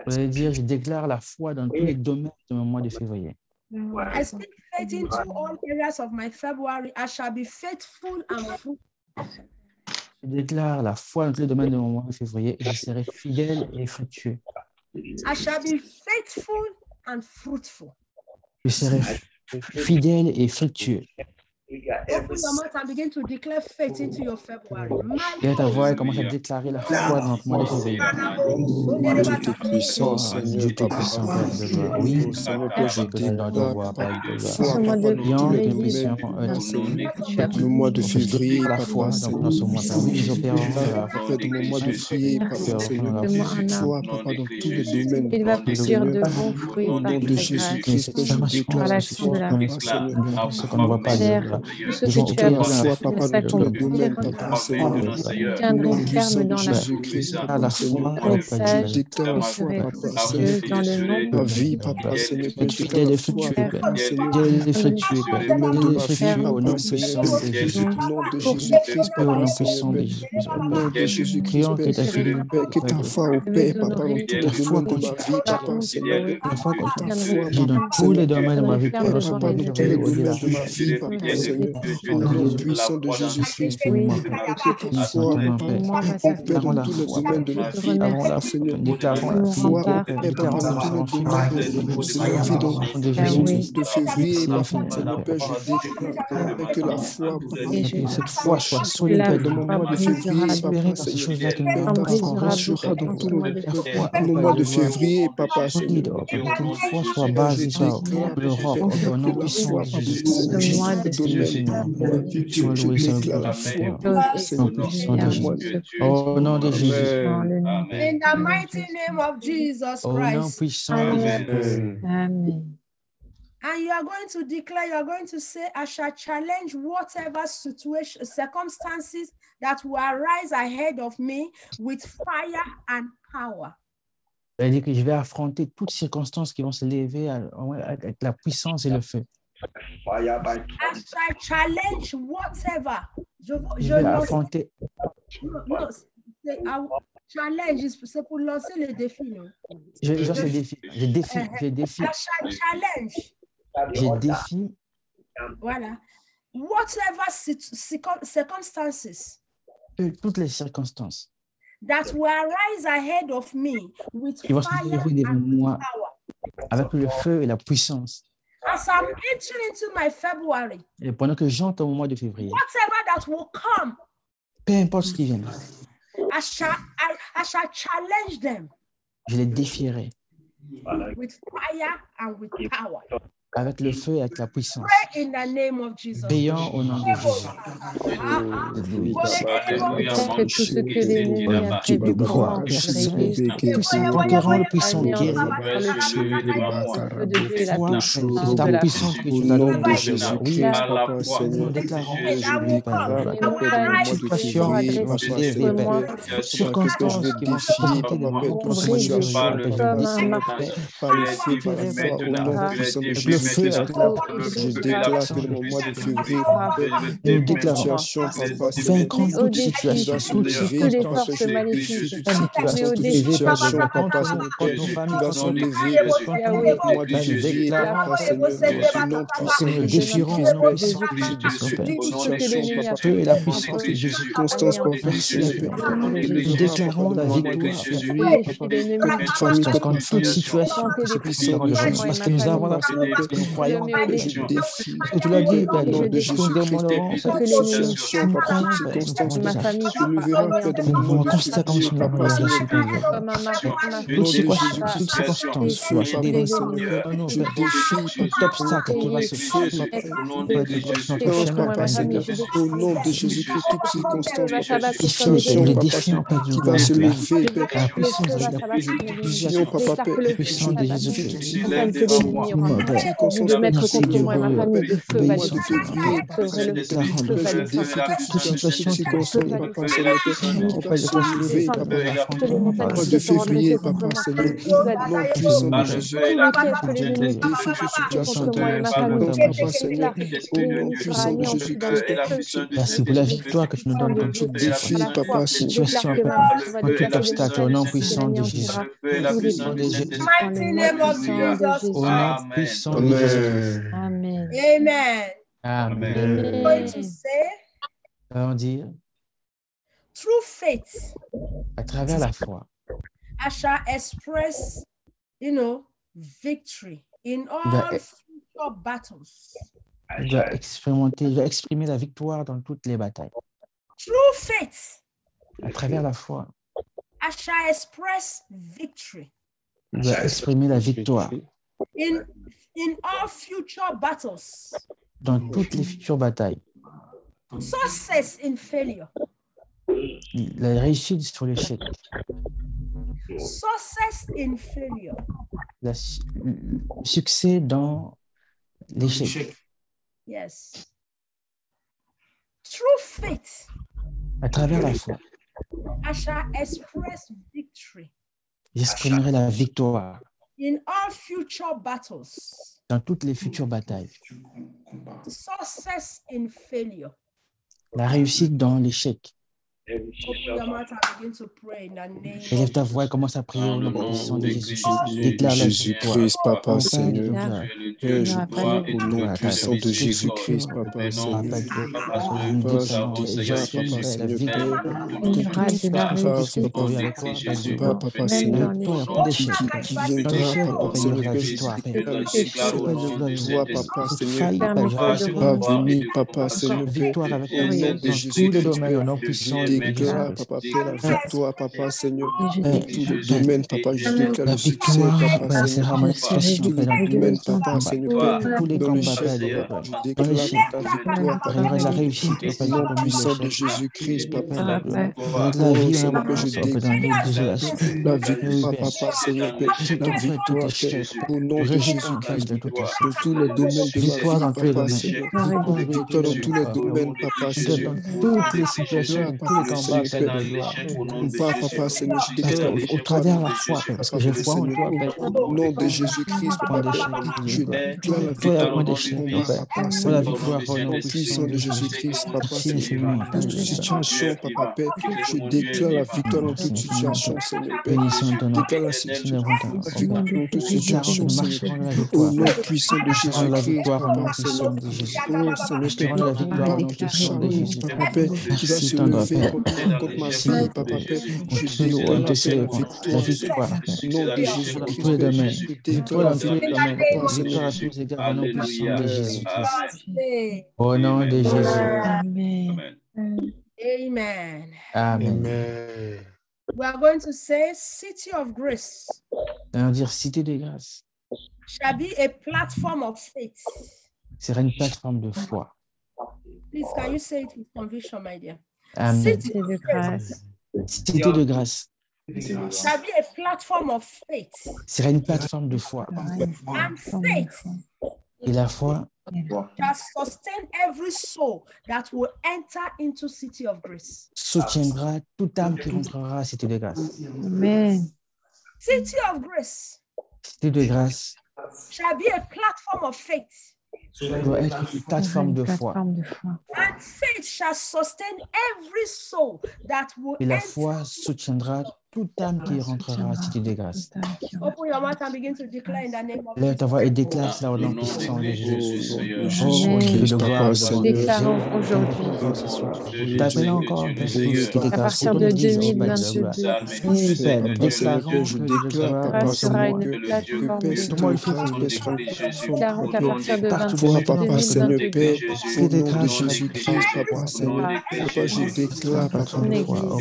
Vous allez dire, je déclare la foi dans tous les domaines de mon mois de février. I speak faith into all areas of my February. I shall be faithful and fruitful. Je déclare la foi dans tous les domaines de mon mois de février et je serai fidèle et fructueux. I shall be faithful and fruitful. Je serai fidèle et fructueux. Open your mouth and begin to declare faith into your February. Lève ta voix et commence à déclarer la foi dans notre mois de février. Dieu t'es puissant, Seigneur, Dieu t'es puissant, Père de gloire. Oui, oh Seigneur, que je que nous déclare, voix, Père de foi, gloire. Ce mois de Papa, dans tous les que nous domaines, puissions Papa, Seigneur, tu as le mois de février, la foi Papa, dans Seigneur, ce mois. Père. Oui, nous opérons Papa, de mon mois de février, Papa, Seigneur, foi, Papa, dans tous les domaines, Il va Papa, produire Seigneur, de bons fruits au par nom de ta grâce. Jésus-Christ, que je Par déclare la la suite de foi, la Papa, Seigneur, ce qu'on ne voit pas. Cher ce que tu as promis de s'accomplir, nous tiendrons ferme dans la foi. Le message serait précieux dans le nom ma vie, papa, Seigneur, que tu fidèle et fructueux, Père. Fidèle et fructueux, Père. Fidèle et fructueux au nom puissant de Jésus. au nom de Jésus-Christ, Au nom papa, puissant de Seigneur, Jésus. au nom de Jésus-Christ, Prions que ta Père, fidélité, que ta foi au Père, papa, dans tous les domaines de ma vie, papa, Seigneur, la foi qu'on ta foi, j'ai dans tous les domaines de ma vie, Père, Père, papa, dans tous les domaines de ma vie, papa, Seigneur, au nom puissant de Jésus-Christ, Père, que ta foi, papa, opère dans tous les domaines de ma vie, papa, Seigneur, déclarons la foi, foi, Père, papa, dans tous les domaines de ma vie, dans le mois de février, papa, Seigneur, Père, je déclare, Père, que la foi, que cette foi soit solide dans mon mois de février, papa, ces choses-là que Père, ta foi restera dans tout le mois de février, papa, Seigneur. que une foi soit basée sur l'Europe, au nom puissant de Jésus. Sois loué, sois glorifié, au nom de Jésus. In the mighty name of Jesus Au nom Christ. puissant de Jésus. Amen. And you are going to declare, you are going to say, I shall challenge whatever situation, circumstances that will arise ahead of me with fire and power. C'est-à-dire que je vais affronter toutes circonstances qui vont se lever avec la puissance et le feu. I shall challenge whatever. Je vais affronter. Non, challenge, c'est pour lancer le défi. Non? Je lance le défi. Je défie. I shall challenge. Je défie. Voilà. Whatever circumstances. Toutes les circonstances. That will arise ahead of me with qui vont se fire lever devant moi power. avec le feu et la puissance. As I'm entering into my February, Et pendant que j'entends au mois de février, whatever that will come, peu importe ce qui vient, I shall challenge them je les défierai with fire and with power. avec le feu et avec la puissance. Pray in the name of Jesus. Prions au nom de Jésus. Que tout ce que l'ennemi a prévu pour moi, Tout ce conquérant le puissant guéri. C'est ta puissance que tu vas donner. Oui, nous déclarons situation qui va se lever, circonstances qui vont se présenter devant nous, par le feu, par la foi, au nom puissant de Jésus. Je déclare que dans le mois de février, nous déclarons vaincrons toute situation, toute circonstance, toute situation, papa, contre nos familles, contre nos mois de février, papa, Seigneur, nous défierons nos feu et la puissance de Jésus, constance, papa, nous déclarons la victoire contre toute situation qui se présente devant nous, parce que nous avons la foi, parce que nous croyons, je défie, parce que tu l'as dit, Père, nous demanderons, ma famille, nous pouvons constater comme sur la gloire de Jésus, toute circonstance soit se déverser tout obstacle qui va se faire au nom de Jésus-Christ, toute circonstance qui va se lever, la puissance de la puissance de Jésus-Christ. de mettre contre moi et ma famille de feu, toute situation qui de février, papa, Seigneur, non puissant de Jésus, défie toute situation papa, Seigneur, au nom puissant de Jésus-Christ. Merci pour la victoire que tu nous donnes dans toute défi, papa, situation, dans tout obstacle, au nom puissant de Jésus. Au nom puissant de Jésus. Amen. Amen. Amen. I'm going to say, On dit, through faith, à travers la foi, I shall express, victory in all future battles. je vais exprimer la victoire dans toutes les batailles. Through faith, À travers la foi, I shall express victory je vais exprimer la victoire in all future battles. dans toutes les futures batailles. Success in failure. La réussite sur l'échec. Success in failure. Le succès dans l'échec. Yes. through faith, à travers la foi, I shall express victory j'exprimerai la victoire in all future battles, dans toutes les futures batailles, success in failure. la réussite dans l'échec. Open your mouth and begin to pray in the name Élève ta voix et commence à prier au nom puissant de Jésus. Déclare la victoire. Jésus-Christ, Papa, Seigneur. Déclare. Père, je prie au nom puissant de Jésus-Christ, Papa, Seigneur. Papa, je déclare, Papa, Seigneur, Père, que toute grâce, Papa, Seigneur, qui viendra, Papa, Seigneur, Père, je déclare le succès, toi, Papa, Seigneur, va venir, Papa, Seigneur, Père, au nom de Jésus-Christ, je déclare, Papa, Père, la victoire, Papa, Seigneur, dans tous les domaines, Papa, je déclare le succès, Papa, Seigneur, dans tous les domaines, Papa, Seigneur, Père, dans le chef, je déclare la victoire, Papa, la réussite, au nom puissant de Jésus-Christ, Papa, la oh, vie, Seigneur, Père, je déclare la victoire, Papa, Seigneur, Père, la victoire, Père, au nom de Jésus-Christ, dans tous les domaines de ma vie, Papa, Seigneur, victoire dans tous les domaines, Papa, Seigneur, toutes les situations, tous les combats, Papa, Seigneur, je déclare au travers la foi, parce que j'ai foi en toi, Père. au nom de Jésus-Christ, Papa, je déclare la victoire dans tous les combats, Papa, Seigneur, au nom puissant de Jésus-Christ, Papa, Seigneur, dans toute situation, Papa, Père, je déclare la victoire dans toute situation, Seigneur, Père, je déclare la victoire dans toute situation, Seigneur, au nom puissant de Jésus-Christ, Papa, Seigneur, oh, Seigneur, Père, la victoire dans toute challenge, Papa, Père, qui va se lever contre ma vie, Papa, Père, je déclare la victoire, au nom de Jésus-Christ, je déclare la victoire, Papa, Seigneur, au nom de Jésus. Amen. Amen. Amen. We are going to say City of Grace. On va dire cité de grâce. Shall be a platform of faith. C'est une plateforme de foi. Please, can you say it with conviction, my dear? Amen. Cité de grâce. Cité de grâce. Shall be a platform of faith. C'est une plateforme de foi. And faith Et la foi shall sustain every soul that will enter into City of Grace. soutiendra toute âme qui rentrera à Cité de grâce. Amen. City of Grace Cité de grâce shall be a platform of faith. doit être une plateforme de foi. And faith shall sustain every soul that will Et la enter. foi soutiendra toute âme qui rentrera à Cité de grâce. Open your mouth and begin to declare in the name of Lève ta voix et déclare cela au nom puissant de Jésus. Jésus, de gloire, Déclarons aujourd'hui, t'appelles encore un peu plus qui à partir de 2022, je déclare, Papa, sera une Seigneur, plateforme que de Père, déclarons qu'à partir de toi, Papa, Seigneur, 2022, Père, au nom de Jésus-Christ, Papa, Seigneur, Papa, je déclare, Papa,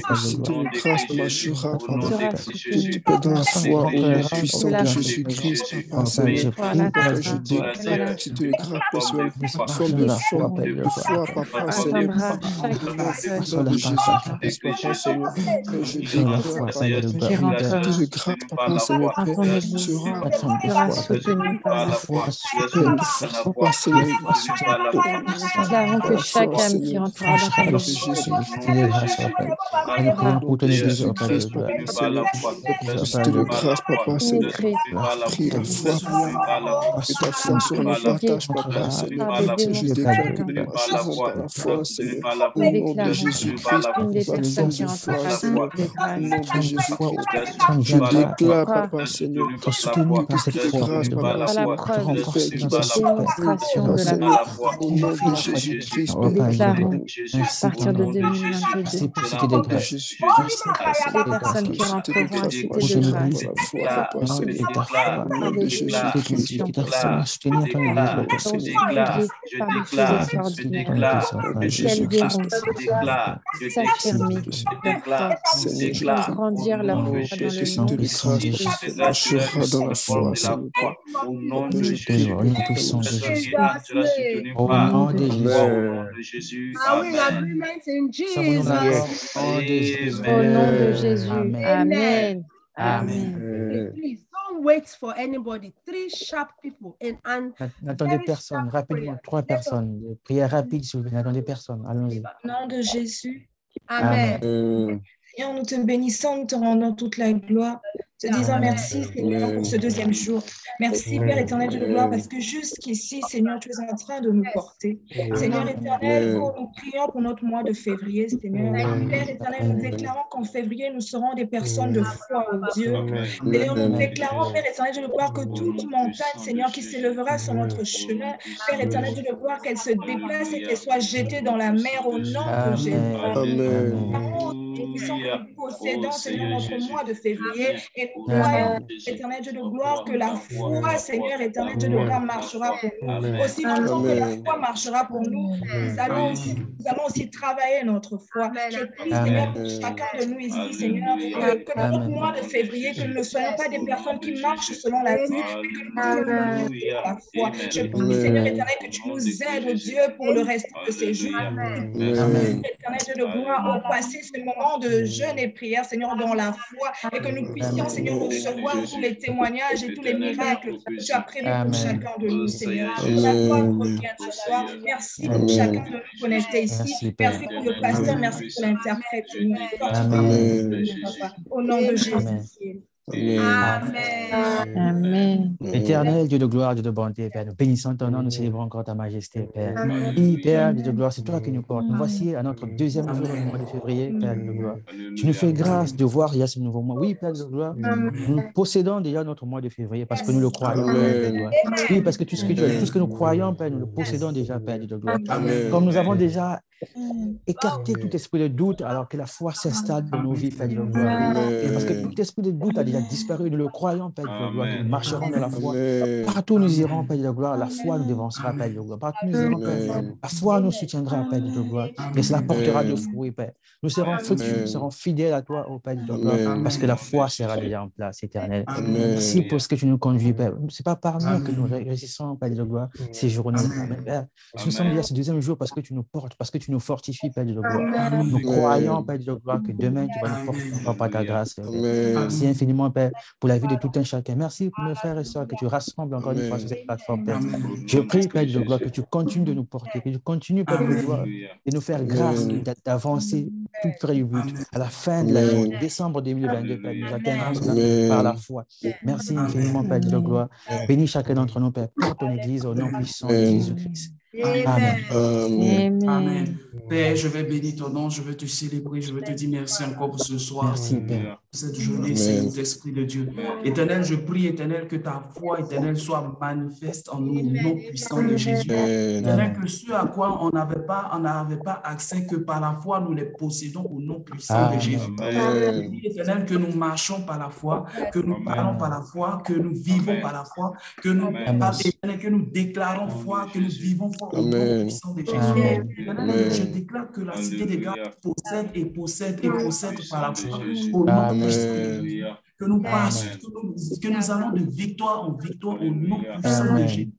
que si tu me grâce de ma chura, Papa, que tu peux dans la foi, au nom puissant de Jésus-Christ, Papa, Seigneur, Papa, je déclare que si tu es grâce sur une plateforme de foi, Papa, Seigneur, au nom puissant de Jésus-Christ, Papa, Seigneur, je déclare, Papa, que de grâce, Papa, Seigneur, sera soutenu par la foi. Papa, Seigneur, Déclarons que chaque âme qui rentrera dans ta Jésus, de grâce, Papa, Seigneur, prie la foi, que ta foi sur nos partages, Papa, Seigneur, je déclare que nous marcherons par la foi, Seigneur, au nom de Jésus-Christ, une des personnes qui rentrera dans ta au nom de Jésus-Christ, je déclare, Papa, Seigneur, que cette grâce, Papa, Seigneur, qui va se démonstration de la foi. au nom de Jésus-Christ, Déclarons à partir de 2022, de Jésus-Christ, les personnes qui rentreront à Cité de grâce, Papa, Seigneur, au nom de Jésus-Christ, qu'elles verront s'affirmer leur force, grandir leur foi dans le nom de Jésus. dans la foi, Seigneur, Au nom de Jésus. Au nom de Jésus. Amen. Amen. Please don't wait for anybody. 3 sharp people and n'attendez personne. Rapidement, 3 personnes. Prière rapide, s'il vous plaît. N'attendez personne. Allons-y. Au nom de Jésus. Amen. Seigneur, nous te bénissons, nous te rendons toute la gloire. Te disant merci, Seigneur, pour ce 2e jour. Merci, Père éternel de gloire, parce que jusqu'ici, Seigneur, tu es en train de nous porter. Seigneur éternel, nous prions pour notre mois de février, Seigneur. Père éternel, nous déclarons qu'en février, nous serons des personnes de foi, oh Dieu. Seigneur, nous déclarons, Père éternel de gloire, que toute montagne, Seigneur, qui s'élèvera sur notre chemin, Père éternel de gloire, qu'elle se déplace et qu'elle soit jetée dans la mer au nom de Jésus. Nous possédons, Seigneur, notre mois de février et nous croyons, éternel Dieu de gloire, que la foi, Seigneur, éternel Dieu de gloire, marchera pour nous. Aussi longtemps que la foi marchera pour nous, nous allons aussi travailler notre foi. Je prie, Seigneur, pour chacun de nous ici, Seigneur, que dans notre mois de février, que nous ne soyons pas des personnes qui marchent selon la vue, mais que nous marchons selon la foi. Je prie, Seigneur, éternel, que tu nous aides, oh Dieu, pour le reste de ces jours. Éternel Dieu de gloire, au passer ce moment de jeûne et prière, Seigneur, dans la foi, et que nous puissions, Seigneur, recevoir tous les témoignages et tous les miracles que tu as prévus pour chacun de nous, Seigneur. La gloire revient ce soir. Merci pour chacun de nous connectés ici. Merci pour le pasteur, merci pour l'interprète. Au nom de Jésus. Amen. Éternel, Dieu de gloire, Dieu de bonté, Père, nous bénissons ton nom, nous célébrons encore ta majesté, Père. Oui, Père, Dieu de gloire, c'est toi qui nous portes. Nous voici à notre 2e jour du mois de février, Père de gloire. Tu nous fais grâce de voir il y a ce nouveau mois. Oui, Père de gloire, nous possédons déjà notre mois de février parce que nous le croyons, Père de gloire. Oui, parce que tout ce que nous croyons, Père, nous le possédons déjà, Père de gloire. Comme nous avons déjà écarté tout esprit de doute alors que la foi s'installe dans nos vies, Père de gloire. Parce que tout esprit de doute a déjà disparu, nous le croyons, Père de gloire, que nous marcherons dans la foi. Partout où nous irons, Père de gloire, la foi nous dévancera, Père de gloire. Partout où nous irons, Père, la foi nous soutiendra, Père de gloire. Et cela portera de fruits, Père. Nous serons fructueux, nous serons fidèles à toi, ô Père de gloire, parce que la foi sera déjà en place, éternel. Merci pour ce que tu nous conduis, Père. Ce n'est pas par nous que nous réussissons, Père de gloire, ces journées. Père, nous sommes déjà ce 2e jour parce que tu nous portes, parce que tu nous fortifies, Père de gloire. Nous croyons, Père de gloire, que demain tu vas nous porter par ta grâce. Merci infiniment, Père, pour la vie de tout un chacun. Merci pour mes frères et sœurs que tu rassembles encore une fois sur cette plateforme, Père. Je prie, Père de gloire, que tu continues de nous porter, que tu continues, Père de gloire, de nous faire grâce d'avancer tout près du but. À la fin de l'année, décembre 2022, Père, nous atteindrons cela par la foi. Merci infiniment, Père de gloire. Bénis chacun d'entre nous, Père, pour ton Église au nom puissant de Jésus-Christ. Amen. Amen. Père, je vais bénir ton nom, je veux te célébrer, je veux te dire merci encore pour ce soir. Merci, Père. Pour cette journée, Saint-Esprit de Dieu. Éternel, je prie, Éternel, que ta foi, Éternel, soit manifeste en nous, au nom puissant de Jésus. Éternel, que ce à quoi on n'avait pas accès, que par la foi, nous les possédons au nom puissant de Jésus. Éternel, que nous marchons par la foi, que nous parlons par la foi, que nous vivons par la foi, que nous déclarons foi, que nous vivons foi au nom puissant de Jésus. Je déclare que la cité des gars possède et possède et possède par la foi au nom puissant de Jésus. Que nous passons, que nous allons de victoire en victoire au nom puissant de Jésus.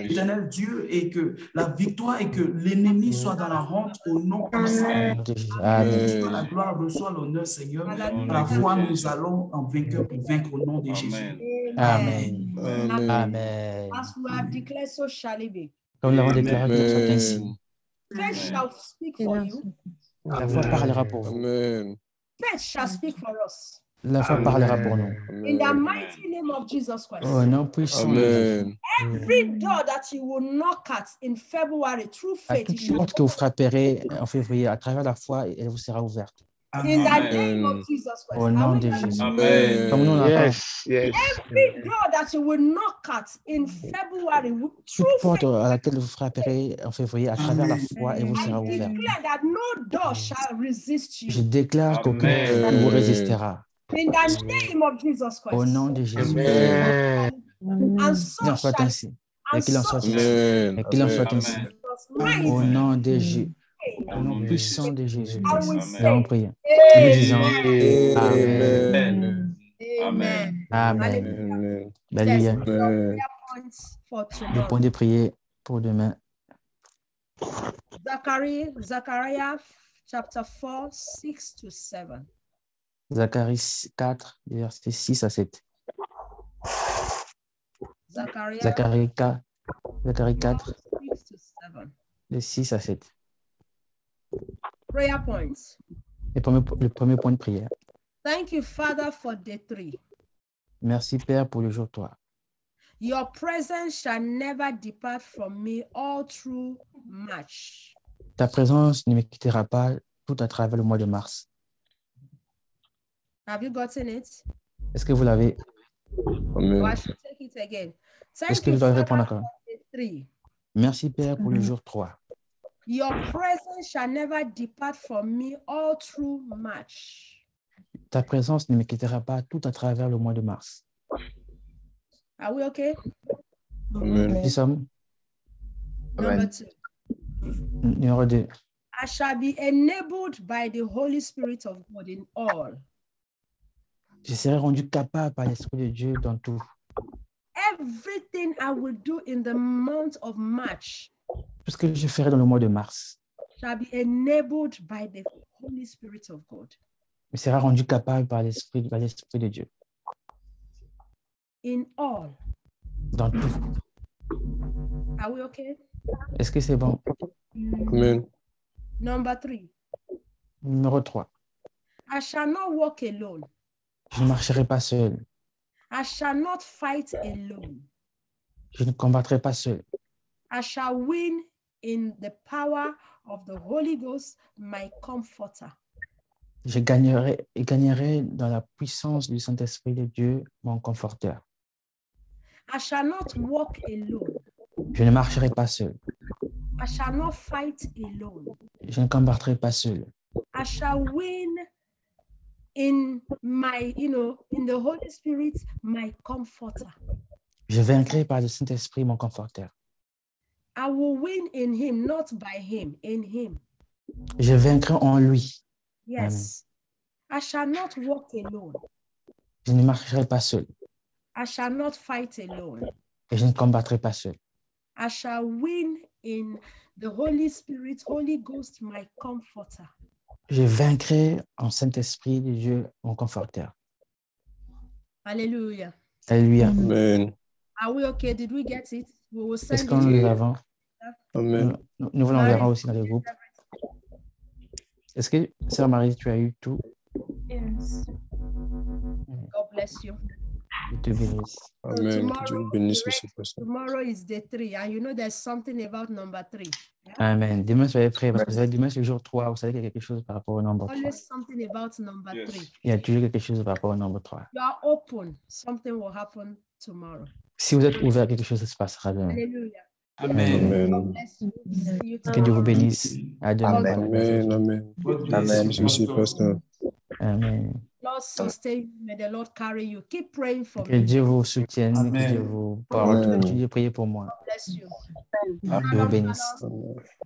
Éternel Dieu, et que la victoire et que l'ennemi soit dans la honte au nom puissant de Jésus. Reçois la gloire, reçois l'honneur, Seigneur. La foi, nous allons en vainqueur pour vaincre au nom de Jésus. Amen. Amen. As we have declared, so shall it be. Comme nous l'avons déclaré, que ce soit ainsi. Faith shall speak for you. La foi parlera pour vous. Faith shall speak for us. La foi parlera pour nous. In the mighty name of Jesus Christ. Au nom puissant de Jésus. Every door that you will knock at in February through faith, toute porte que vous frapperez en février à travers la foi, elle vous sera ouverte. In the name of Jesus Christ. Au nom de Jésus. Comme nous Every door that you will knock at in February through toute porte à laquelle vous frapperez en février à travers la foi, elle vous sera ouverte. that no door shall resist you. Je déclare qu'aucun ne vous résistera. In the name of Jesus Christ. Au nom de Jésus. And so qu'il en soit ainsi. Et qu'il en soit ainsi. Et qu'il en soit ainsi. Au nom de Jésus. Au nom puissant de Jésus. Et on prie. Nous disons Amen. Amen. Amen. Alléluia. Le point de prière pour demain. Zechariah chapter 4, 6 to 7. Zacharie 4, versets 6 à 7. Zacharie 4, de 6 à 7. Prayer points. Le premier point de prière. Thank you, Father, for day 3. Merci, Père, pour le jour 3. Your presence shall never depart from me all through March. Ta présence ne me quittera pas tout à travers le mois de mars. Have you gotten it? Est-ce que vous l'avez? Amen. Or I should take it again. Est-ce que je dois répondre encore? Merci, Père, pour le jour 3. Your presence shall never depart from me all through March. Ta présence ne me quittera pas tout à travers le mois de mars. Are we okay? Amen. Nous sommes. Number 2. Numéro 2. I shall be enabled by the Holy Spirit of God in all. Je serai rendu capable par l'Esprit de Dieu dans tout. Everything I will do in the month of March. Tout ce que je ferai dans le mois de mars shall be enabled by the Holy Spirit of God. Me sera rendu capable par l'Esprit de Dieu. In all. Dans tout. Are we okay? Est-ce que c'est bon? Amen. Number 3. Numéro 3. I shall not walk alone. Je ne marcherai pas seul. I shall not fight alone. Je ne combattrai pas seul. I shall win in the power of the Holy Ghost, my comforter. Je gagnerai dans la puissance du Saint-Esprit de Dieu, mon conforteur. I shall not walk alone. Je ne marcherai pas seul. I shall not fight alone. Je ne combattrai pas seul. I shall win in my, in the Holy Spirit, my comforter. Je vaincrai par le Saint-Esprit, mon conforteur. I will win in him, not by him, in him. Je vaincrai en lui. Yes. Amen. I shall not walk alone. Je ne marcherai pas seul. I shall not fight alone. Et je ne combattrai pas seul. I shall win in the Holy Spirit, Holy Ghost, my comforter. Je vaincrai en Saint-Esprit de Dieu, mon conforteur. Alléluia. Alléluia. Amen. Are we okay? Did we get it? We will send Est-ce qu'on l'avons? Amen. Nous vous l'enverrons aussi dans les groupes. Est-ce que, Sœur Marie, tu as eu tout? Yes. God bless you. Je te bénisse. Amen. Dieu nous bénisse aussi, pasteur. Tomorrow is day 3, and you know there's something about number 3. Yeah? Amen. Demain, soyez prêts, parce que demain, c'est le jour 3. Vous savez qu'il y a quelque chose par rapport au nombre 3. Always something about number 3. Il y a toujours quelque chose par rapport au nombre 3. You are open. Something will happen tomorrow. Si vous êtes ouvert, quelque chose se passera demain. Alléluia. Amen. God bless you. See you Que Dieu vous bénisse. À demain. Amen. Amen. Amen. Merci, pasteur. Amen. Lord sustain you. May the Lord carry you. Keep praying for Que me. Dieu vous soutienne. Amen. Que Dieu vous porte. Continuez à prier pour moi. God bless you. Que Dieu vous bénisse.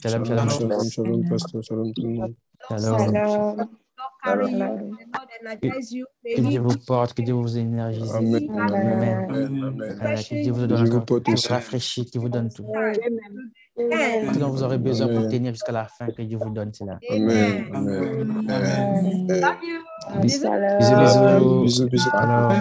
Shalom, shalom. Shalom, shalom, pasteur. Shalom, tout le monde. Shalom. Carry you. The Lord energize you. Que Dieu vous porte, que Dieu vous énergise. Amen. Amen. Amen. Que Dieu vous donne encore, que vous rafraîchit, qui vous donne tout. Ce dont vous aurez besoin pour tenir jusqu'à la fin, que Dieu vous donne cela. Amen. Amen. Love you. Bisous, bisous. Bisous, bisous. Alors.